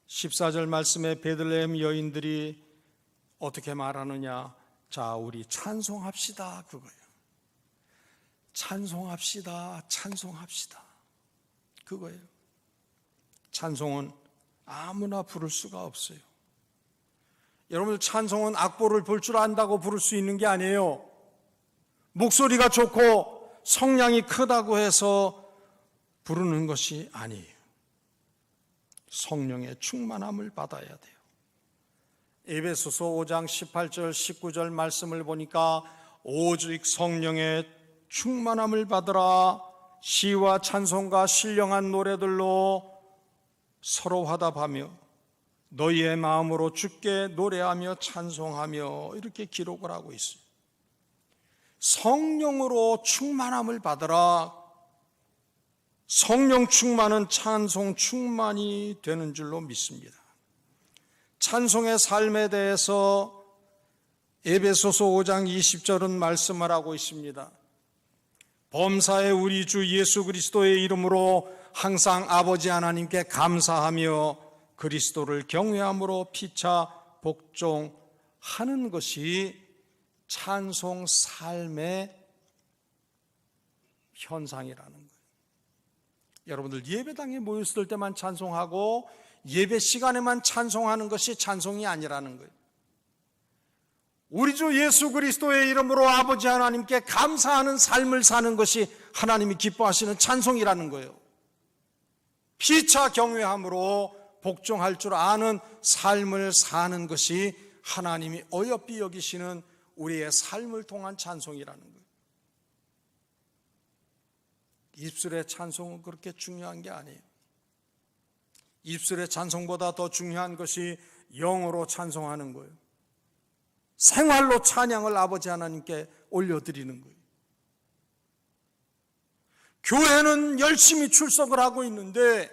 14절 말씀에 베들레헴 여인들이 어떻게 말하느냐? 자, 우리 찬송합시다, 그거예요. 찬송합시다, 찬송합시다, 그거예요. 찬송은 아무나 부를 수가 없어요. 여러분들, 찬송은 악보를 볼 줄 안다고 부를 수 있는 게 아니에요. 목소리가 좋고 성량이 크다고 해서 부르는 것이 아니에요. 성령의 충만함을 받아야 돼요. 에베소서 5장 18절 19절 말씀을 보니까 오직 성령의 충만함을 받으라. 시와 찬송과 신령한 노래들로 서로 화답하며 너희의 마음으로 주께 노래하며 찬송하며, 이렇게 기록을 하고 있어요. 성령으로 충만함을 받으라. 성령 충만은 찬송 충만이 되는 줄로 믿습니다. 찬송의 삶에 대해서 에베소서 5장 20절은 말씀을 하고 있습니다. 범사의 우리 주 예수 그리스도의 이름으로 항상 아버지 하나님께 감사하며 그리스도를 경외함으로 피차 복종하는 것이 찬송 삶의 현상이라는 거예요. 여러분들, 예배당에 모였을 때만 찬송하고 예배 시간에만 찬송하는 것이 찬송이 아니라는 거예요. 우리 주 예수 그리스도의 이름으로 아버지 하나님께 감사하는 삶을 사는 것이 하나님이 기뻐하시는 찬송이라는 거예요. 피차 경외함으로 복종할 줄 아는 삶을 사는 것이 하나님이 어여삐 여기시는 우리의 삶을 통한 찬송이라는 거예요. 입술의 찬송은 그렇게 중요한 게 아니에요. 입술의 찬송보다 더 중요한 것이 영어로 찬송하는 거예요. 생활로 찬양을 아버지 하나님께 올려드리는 거예요. 교회는 열심히 출석을 하고 있는데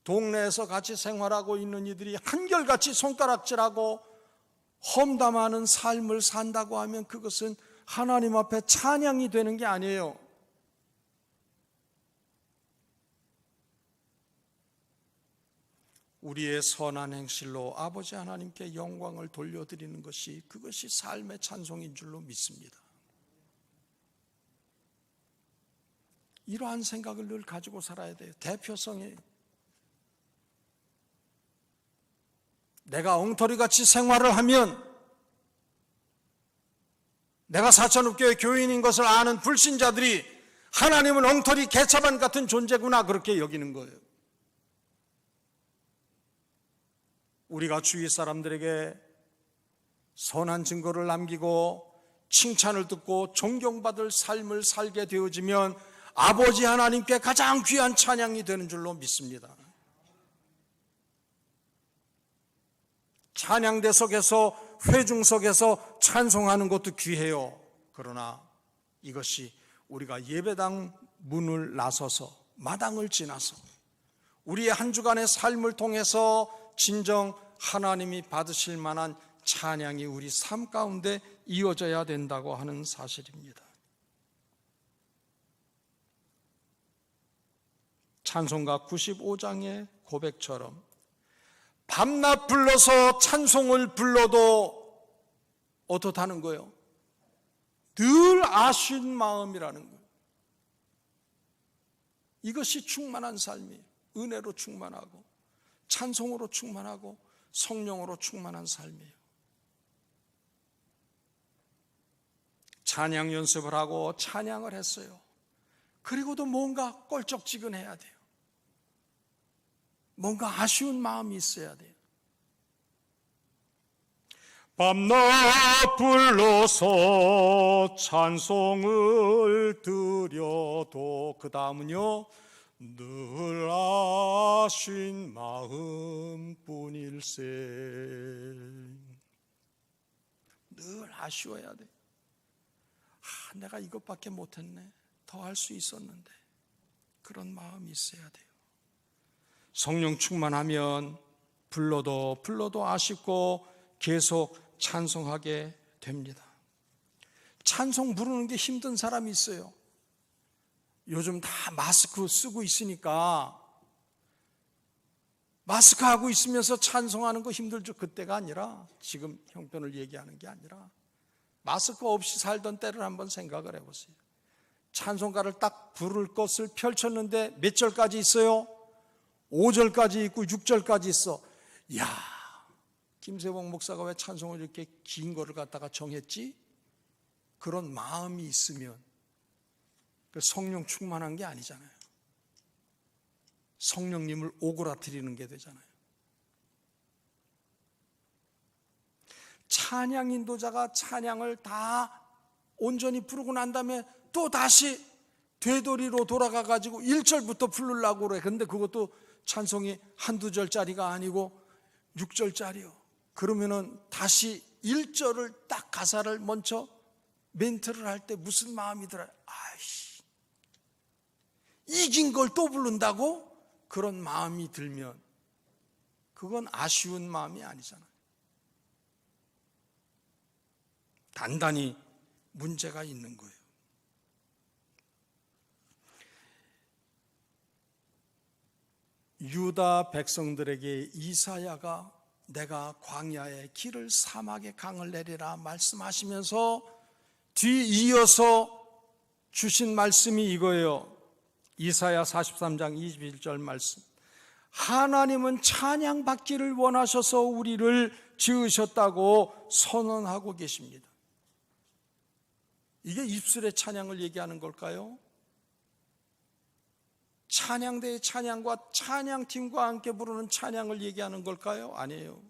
동네에서 같이 생활하고 있는 이들이 한결같이 손가락질하고 험담하는 삶을 산다고 하면 그것은 하나님 앞에 찬양이 되는 게 아니에요. 우리의 선한 행실로 아버지 하나님께 영광을 돌려드리는 것이, 그것이 삶의 찬송인 줄로 믿습니다. 이러한 생각을 늘 가지고 살아야 돼요. 대표성이, 내가 엉터리같이 생활을 하면 내가 사천읍교회 교인인 것을 아는 불신자들이 하나님은 엉터리 개차반 같은 존재구나, 그렇게 여기는 거예요. 우리가 주위 사람들에게 선한 증거를 남기고 칭찬을 듣고 존경받을 삶을 살게 되어지면 아버지 하나님께 가장 귀한 찬양이 되는 줄로 믿습니다. 찬양대 속에서, 회중석에서 찬송하는 것도 귀해요. 그러나 이것이 우리가 예배당 문을 나서서, 마당을 지나서 우리의 한 주간의 삶을 통해서 진정 하나님이 받으실 만한 찬양이 우리 삶 가운데 이어져야 된다고 하는 사실입니다. 찬송가 95장의 고백처럼 밤낮 불러서 찬송을 불러도 어떻다는 거예요? 늘 아쉬운 마음이라는 거예요. 이것이 충만한 삶이에요. 은혜로 충만하고 찬송으로 충만하고 성령으로 충만한 삶이에요. 찬양 연습을 하고 찬양을 했어요. 그리고도 뭔가 껄쩍지근해야 돼요. 뭔가 아쉬운 마음이 있어야 돼요. 밤낮 불러서 찬송을 드려도 그 다음은요, 늘 아쉬운 마음뿐일세. 늘 아쉬워야 돼. 내가 이것밖에 못했네. 더 할 수 있었는데. 그런 마음이 있어야 돼요. 성령 충만하면 불러도 아쉽고 계속 찬송하게 됩니다. 찬송 부르는 게 힘든 사람이 있어요. 요즘 다 마스크 쓰고 있으니까 마스크 하고 있으면서 찬송하는 거 힘들죠. 그때가 아니라, 지금 형편을 얘기하는 게 아니라 마스크 없이 살던 때를 한번 생각을 해보세요. 찬송가를 딱 부를 것을 펼쳤는데 몇 절까지 있어요? 5절까지 있고 6절까지 있어. 이야, 김세봉 목사가 왜 찬송을 이렇게 긴 거를 갖다가 정했지? 그런 마음이 있으면 성령 충만한 게 아니잖아요. 성령님을 오그라뜨리는 게 되잖아요. 찬양 인도자가 찬양을 다 온전히 부르고 난 다음에 또 다시 되돌이로 돌아가 가지고 1절부터 부르려고 그래. 근데 그것도 찬송이 한두 절짜리가 아니고 6절짜리요. 그러면은 다시 1절을 딱 가사를 먼저 멘트를 할 때 무슨 마음이 들어요? 아이씨, 이긴 걸 또 부른다고? 그런 마음이 들면 그건 아쉬운 마음이 아니잖아요. 단단히 문제가 있는 거예요. 유다 백성들에게 이사야가 내가 광야에 길을, 사막에 강을 내리라 말씀하시면서 뒤이어서 주신 말씀이 이거예요. 이사야 43장 21절 말씀. 하나님은 찬양받기를 원하셔서 우리를 지으셨다고 선언하고 계십니다. 이게 입술의 찬양을 얘기하는 걸까요? 찬양대의 찬양과 찬양팀과 함께 부르는 찬양을 얘기하는 걸까요? 아니에요.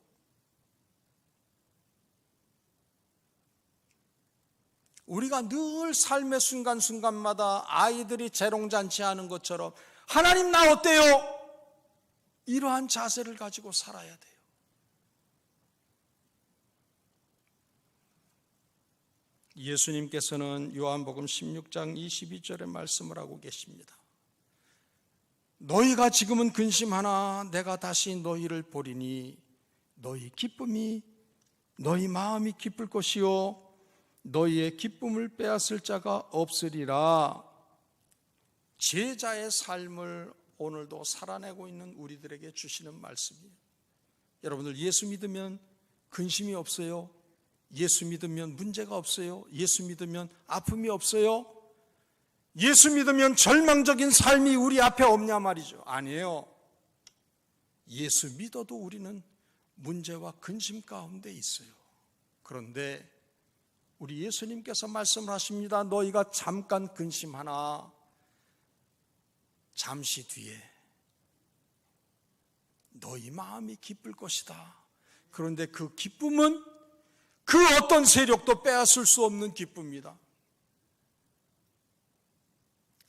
우리가 늘 삶의 순간순간마다 아이들이 재롱잔치하는 것처럼 하나님 나 어때요? 이러한 자세를 가지고 살아야 돼요. 예수님께서는 요한복음 16장 22절에 말씀을 하고 계십니다. 너희가 지금은 근심하나 내가 다시 너희를 보리니 너희 기쁨이, 너희 마음이 기쁠 것이요 너희의 기쁨을 빼앗을 자가 없으리라. 제자의 삶을 오늘도 살아내고 있는 우리들에게 주시는 말씀이에요. 여러분들 예수 믿으면 근심이 없어요? 예수 믿으면 문제가 없어요? 예수 믿으면 아픔이 없어요? 예수 믿으면 절망적인 삶이 우리 앞에 없냐 말이죠. 아니에요. 예수 믿어도 우리는 문제와 근심 가운데 있어요. 그런데 우리 예수님께서 말씀을 하십니다. 너희가 잠깐 근심하나 잠시 뒤에 너희 마음이 기쁠 것이다. 그런데 그 기쁨은 그 어떤 세력도 빼앗을 수 없는 기쁨입니다.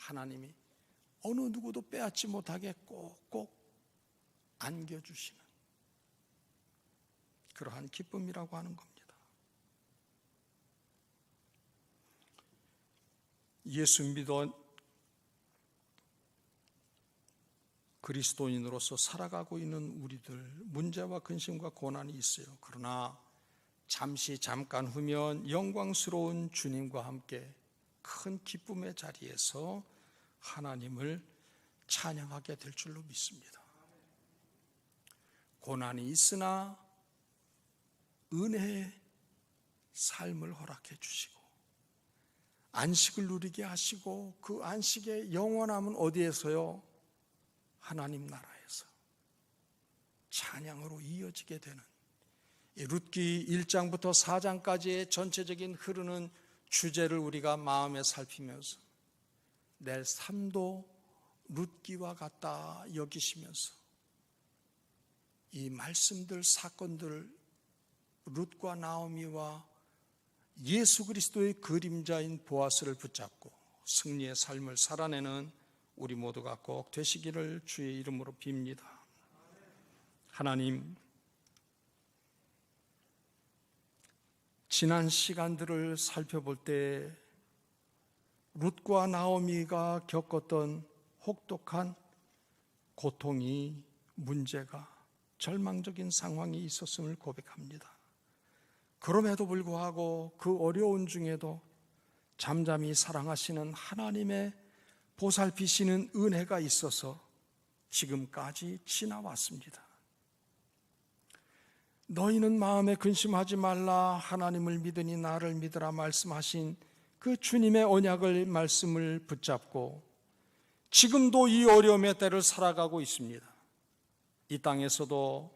하나님이 어느 누구도 빼앗지 못하게 꼭꼭 안겨주시는 그러한 기쁨이라고 하는 겁니다. 예수 믿어 그리스도인으로서 살아가고 있는 우리들, 문제와 근심과 고난이 있어요. 그러나 잠깐 후면 영광스러운 주님과 함께 큰 기쁨의 자리에서 하나님을 찬양하게 될 줄로 믿습니다. 고난이 있으나 은혜의 삶을 허락해 주시고 안식을 누리게 하시고 그 안식의 영원함은 어디에서요? 하나님 나라에서 찬양으로 이어지게 되는 룻기 1장부터 4장까지의 전체적인 흐르는 주제를 우리가 마음에 살피면서 내 삶도 룻기와 같다 여기시면서 이 말씀들, 사건들, 룻과 나오미와 예수 그리스도의 그림자인 보아스를 붙잡고 승리의 삶을 살아내는 우리 모두가 꼭 되시기를 주의 이름으로 빕니다. 하나님, 지난 시간들을 살펴볼 때 룻과 나오미가 겪었던 혹독한 고통이, 문제가, 절망적인 상황이 있었음을 고백합니다. 그럼에도 불구하고 그 어려운 중에도 잠잠히 사랑하시는 하나님의 보살피시는 은혜가 있어서 지금까지 지나왔습니다. 너희는 마음에 근심하지 말라, 하나님을 믿으니 나를 믿으라 말씀하신 그 주님의 언약을 말씀을 붙잡고 지금도 이 어려움의 때를 살아가고 있습니다. 이 땅에서도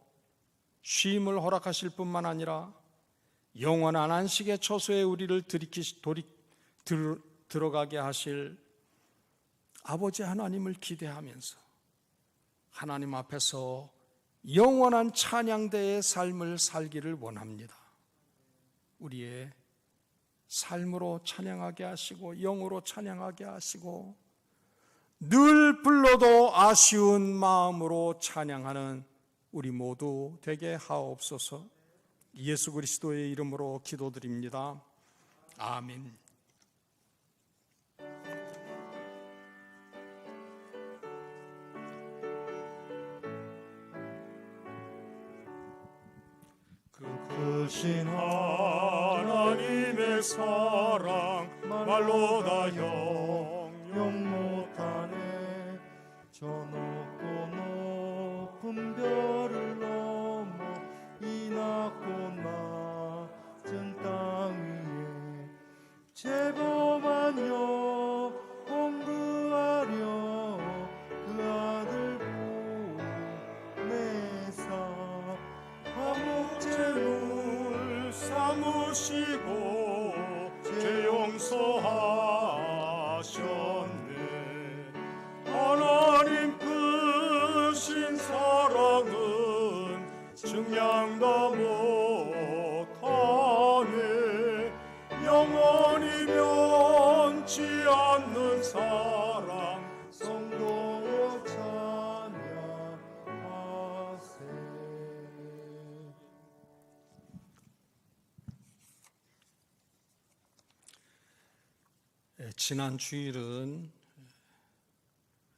쉼을 허락하실 뿐만 아니라 영원한 안식의 처소에 우리를 들어가게 하실 아버지 하나님을 기대하면서 하나님 앞에서 영원한 찬양대의 삶을 살기를 원합니다. 우리의 삶으로 찬양하게 하시고 영으로 찬양하게 하시고 늘 불러도 아쉬운 마음으로 찬양하는 우리 모두 되게 하옵소서. 예수 그리스도의 이름으로 기도드립니다. 아멘. 크신 하나님의 사랑 말로 다 형용 못하네. 저 높고 높은 별을 넘어 이 낮고 낮은 땅 위에 제법한 영혼 구하려 그 아들 보내사 화목제물 삼으시고 죄 용서하셨네. 하나님 크신 사랑은 증량도 못하네. 영원히 변치 않는 사랑 성도여 찬양하세. 지난 주일은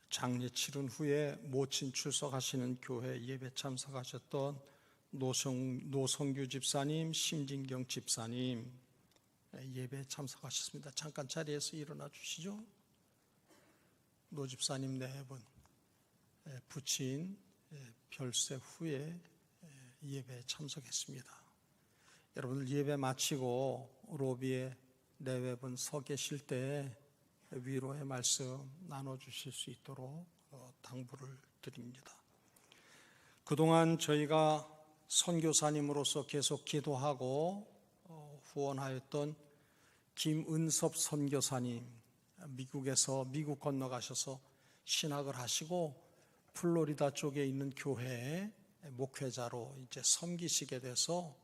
장례 치른 후에 모친 출석하시는 교회 예배 참석하셨던 노성규 집사님, 심진경 집사님 예배 참석하셨습니다. 잠깐 자리에서 일어나 주시죠. 노 집사님 네 분 부친 별세 후에 예배에 참석했습니다. 여러분들 예배 마치고 로비에 내외분 서 계실 때 위로의 말씀 나눠주실 수 있도록 당부를 드립니다. 그동안 저희가 선교사님으로서 계속 기도하고 후원하였던 김은섭 선교사님, 미국 건너가셔서 신학을 하시고 플로리다 쪽에 있는 교회에 목회자로 이제 섬기시게 돼서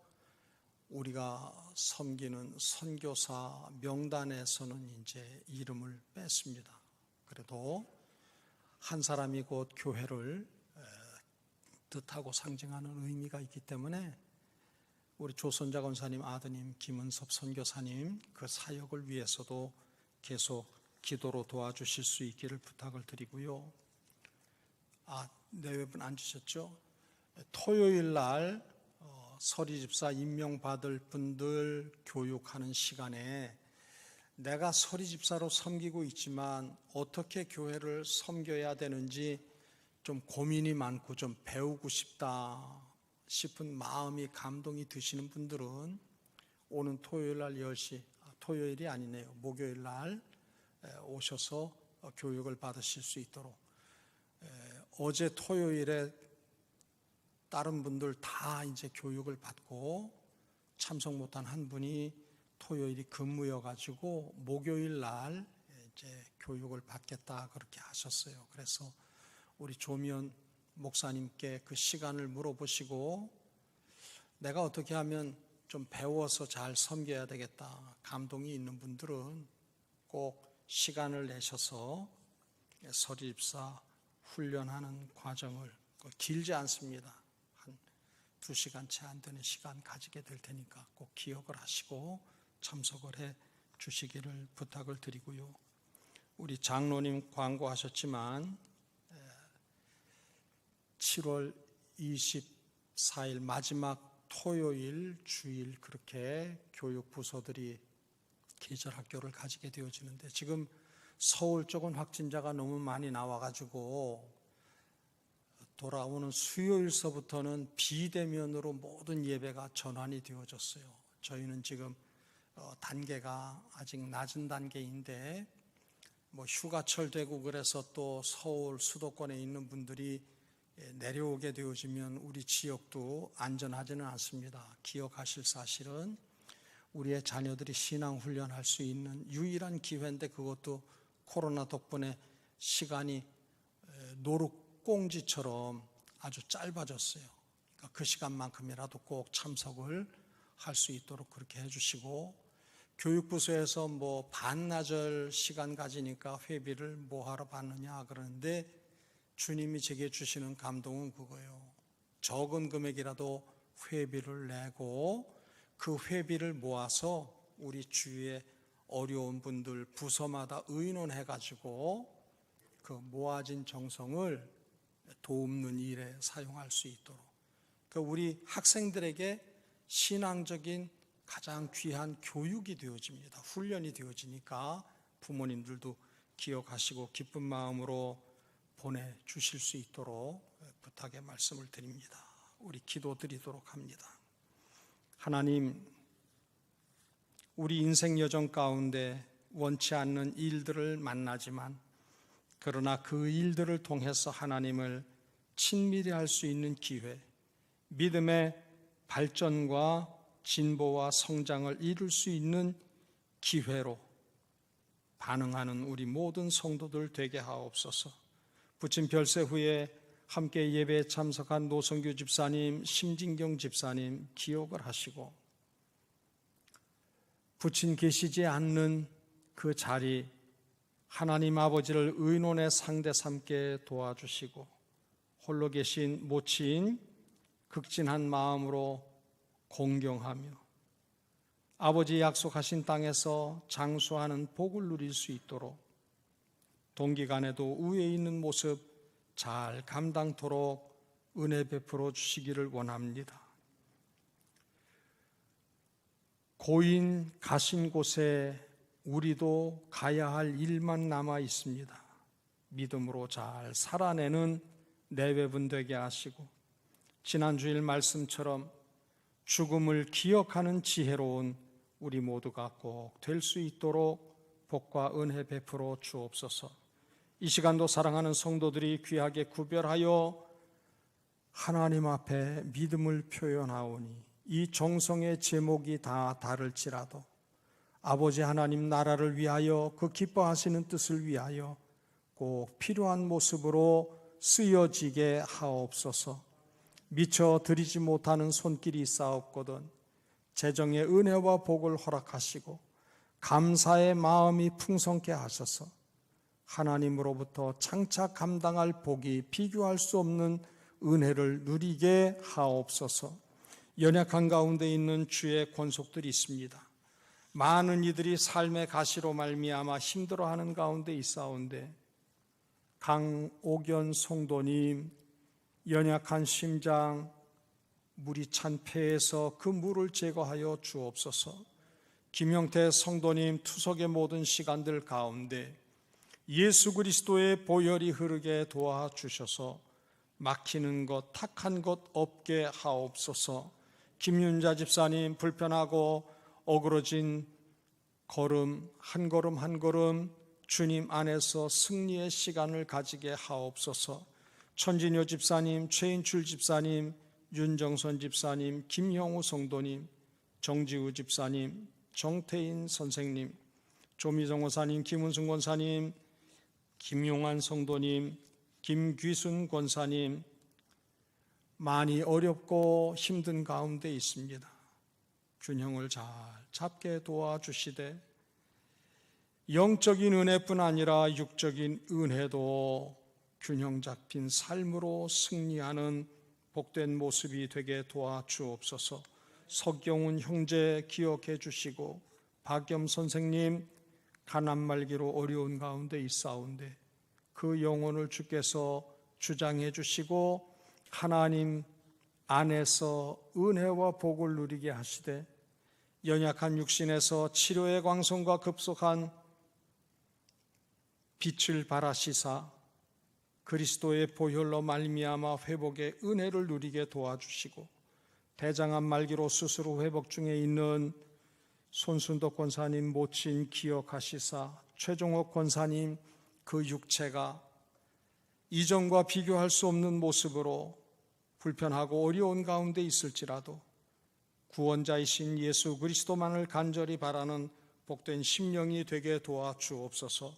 우리가 섬기는 선교사 명단에서는 이제 이름을 뺐습니다. 그래도 한 사람이 곧 교회를 뜻하고 상징하는 의미가 있기 때문에 우리 조선자 권사님 아드님 김은섭 선교사님 그 사역을 위해서도 계속 기도로 도와주실 수 있기를 부탁을 드리고요. 내외분 앉으셨죠? 토요일 날 서리집사 임명받을 분들 교육하는 시간에 내가 서리집사로 섬기고 있지만 어떻게 교회를 섬겨야 되는지 좀 고민이 많고 좀 배우고 싶다 싶은 마음이 감동이 드시는 분들은 오는 토요일 날 10시, 토요일이 아니네요. 목요일 날 오셔서 교육을 받으실 수 있도록. 어제 토요일에 다른 분들 다 이제 교육을 받고 참석 못한 한 분이 토요일이 근무여가지고 목요일 날 이제 교육을 받겠다 그렇게 하셨어요. 그래서 우리 조미연 목사님께 그 시간을 물어보시고 내가 어떻게 하면 좀 배워서 잘 섬겨야 되겠다 감동이 있는 분들은 꼭 시간을 내셔서 서리집사 훈련하는 과정을 길지 않습니다. 한 2시간 채 안 되는 시간 가지게 될 테니까 꼭 기억을 하시고 참석을 해 주시기를 부탁을 드리고요. 우리 장로님 광고하셨지만 7월 24일 마지막 토요일 주일 그렇게 교육 부서들이 계절 학교를 가지게 되어지는데 지금 서울 쪽은 확진자가 너무 많이 나와가지고 돌아오는 수요일서부터는 비대면으로 모든 예배가 전환이 되어졌어요. 저희는 지금 단계가 아직 낮은 단계인데 휴가철 되고 그래서 또 서울 수도권에 있는 분들이 내려오게 되어지면 우리 지역도 안전하지는 않습니다. 기억하실 사실은 우리의 자녀들이 신앙훈련할 수 있는 유일한 기회인데 그것도 코로나 덕분에 시간이 노릇꽁지처럼 아주 짧아졌어요. 그러니까 그 시간만큼이라도 꼭 참석을 할 수 있도록 그렇게 해주시고 교육부서에서 반나절 시간 가지니까 회비를 뭐하러 받느냐 그러는데 주님이 제게 주시는 감동은 그거예요. 적은 금액이라도 회비를 내고 그 회비를 모아서 우리 주위에 어려운 분들 부서마다 의논해가지고 그 모아진 정성을 돕는 일에 사용할 수 있도록 우리 학생들에게 신앙적인 가장 귀한 교육이 되어집니다. 훈련이 되어지니까 부모님들도 기억하시고 기쁜 마음으로 보내주실 수 있도록 부탁의 말씀을 드립니다. 우리 기도드리도록 합니다. 하나님, 우리 인생 여정 가운데 원치 않는 일들을 만나지만 그러나 그 일들을 통해서 하나님을 친밀히 할 수 있는 기회, 믿음의 발전과 진보와 성장을 이룰 수 있는 기회로 반응하는 우리 모든 성도들 되게 하옵소서. 부친 별세 후에 함께 예배에 참석한 노성규 집사님, 심진경 집사님 기억을 하시고 부친 계시지 않는 그 자리 하나님 아버지를 의논의 상대 삼게 도와주시고 홀로 계신 모친 극진한 마음으로 공경하며 아버지 약속하신 땅에서 장수하는 복을 누릴 수 있도록 동기간에도 우에 있는 모습 잘 감당토록 은혜 베풀어 주시기를 원합니다. 고인 가신 곳에 우리도 가야 할 일만 남아 있습니다. 믿음으로 잘 살아내는 내외분 되게 하시고 지난주일 말씀처럼 죽음을 기억하는 지혜로운 우리 모두가 꼭 될 수 있도록 복과 은혜 베풀어 주옵소서. 이 시간도 사랑하는 성도들이 귀하게 구별하여 하나님 앞에 믿음을 표현하오니 이 정성의 제목이 다 다를지라도 아버지 하나님 나라를 위하여 그 기뻐하시는 뜻을 위하여 꼭 필요한 모습으로 쓰여지게 하옵소서. 미처 드리지 못하는 손길이 있사옵거든 재정의 은혜와 복을 허락하시고 감사의 마음이 풍성케 하셔서 하나님으로부터 장차 감당할 복이 비교할 수 없는 은혜를 누리게 하옵소서. 연약한 가운데 있는 주의 권속들이 있습니다. 많은 이들이 삶의 가시로 말미암아 힘들어하는 가운데 있사온데 강옥연 성도님, 연약한 심장, 물이 찬 폐에서 그 물을 제거하여 주옵소서. 김영태 성도님, 투석의 모든 시간들 가운데 예수 그리스도의 보혈이 흐르게 도와주셔서 막히는 것, 탁한 것 없게 하옵소서. 김윤자 집사님, 불편하고 어그러진 걸음 한 걸음 한 걸음 주님 안에서 승리의 시간을 가지게 하옵소서. 천진효 집사님, 최인출 집사님, 윤정선 집사님, 김형우 성도님, 정지우 집사님, 정태인 선생님, 조미정 원사님, 김은승 권사님, 김용환 성도님, 김귀순 권사님, 많이 어렵고 힘든 가운데 있습니다. 균형을 잘 잡게 도와주시되 영적인 은혜뿐 아니라 육적인 은혜도 균형 잡힌 삶으로 승리하는 복된 모습이 되게 도와주옵소서. 석경훈 형제 기억해 주시고 박겸 선생님 가난 말기로 어려운 가운데 있사온데 그 영혼을 주께서 주장해 주시고 하나님 안에서 은혜와 복을 누리게 하시되 연약한 육신에서 치료의 광선과 급속한 빛을 발하시사 그리스도의 보혈로 말미암아 회복의 은혜를 누리게 도와주시고 대장암 말기로 수술 후 회복 중에 있는 손순덕 권사님 모친 기억하시사 최종옥 권사님 그 육체가 이전과 비교할 수 없는 모습으로 불편하고 어려운 가운데 있을지라도 구원자이신 예수 그리스도만을 간절히 바라는 복된 심령이 되게 도와주옵소서.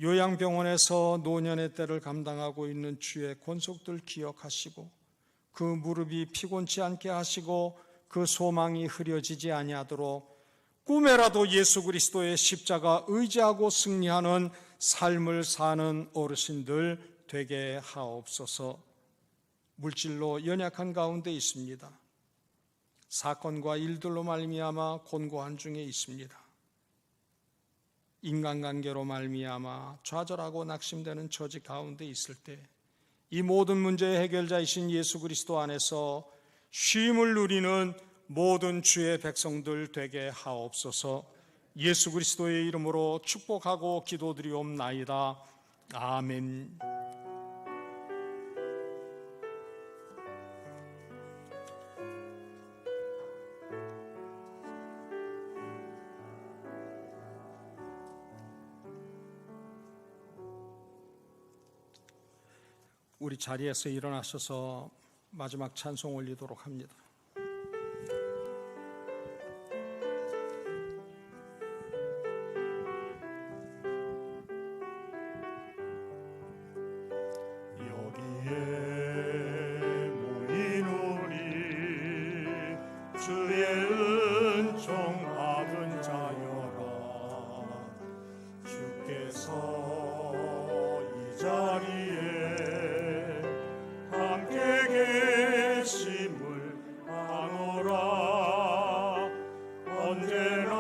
요양병원에서 노년의 때를 감당하고 있는 주의 권속들 기억하시고 그 무릎이 피곤치 않게 하시고 그 소망이 흐려지지 아니하도록 꿈에라도 예수 그리스도의 십자가 의지하고 승리하는 삶을 사는 어르신들 되게 하옵소서. 물질로 연약한 가운데 있습니다. 사건과 일들로 말미암아 곤고한 중에 있습니다. 인간관계로 말미암아 좌절하고 낙심되는 처지 가운데 있을 때 이 모든 문제의 해결자이신 예수 그리스도 안에서 쉼을 누리는 모든 주의 백성들 되게 하옵소서. 예수 그리스도의 이름으로 축복하고 기도드리옵나이다. 아멘. 우리 자리에서 일어나셔서 마지막 찬송 올리도록 합니다. 여기에 모인 우리 주의 은총 받은 자여라. 주께서 이 자리에 함께 계심을 아노라. 언제나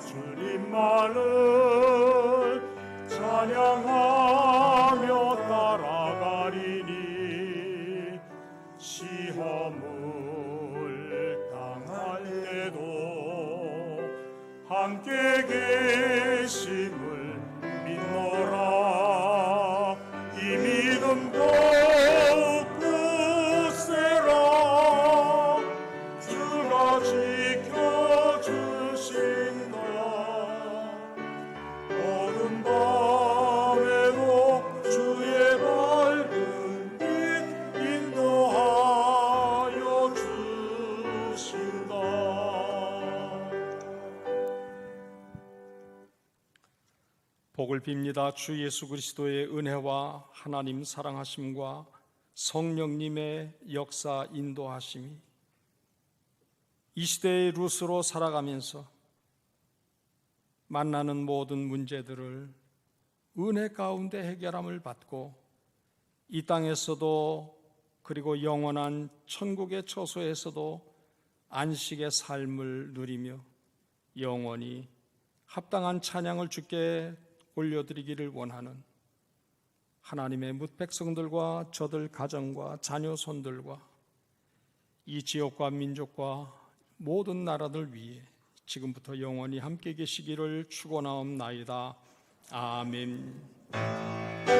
주님만을 찬양하며 따라가리니 시험을 당할 때도 함께 계심을 믿노라. 이 믿음 더욱 굳세라. 주가 지켜주신다. 어두운 밤에도 주의 밝은 빛 인도하여 주신다. 복을 빕니다. 주 예수 그리스도의 은혜와 하나님 사랑하심과 성령님의 역사 인도하심이 이 시대의 루스로 살아가면서 만나는 모든 문제들을 은혜 가운데 해결함을 받고 이 땅에서도 그리고 영원한 천국의 처소에서도 안식의 삶을 누리며 영원히 합당한 찬양을 주께 올려드리기를 원하는 하나님의 뭇백성들과 저들 가정과 자녀손들과 이 지역과 민족과 모든 나라들 위해 지금부터 영원히 함께 계시기를 축원하옵나이다. 아멘.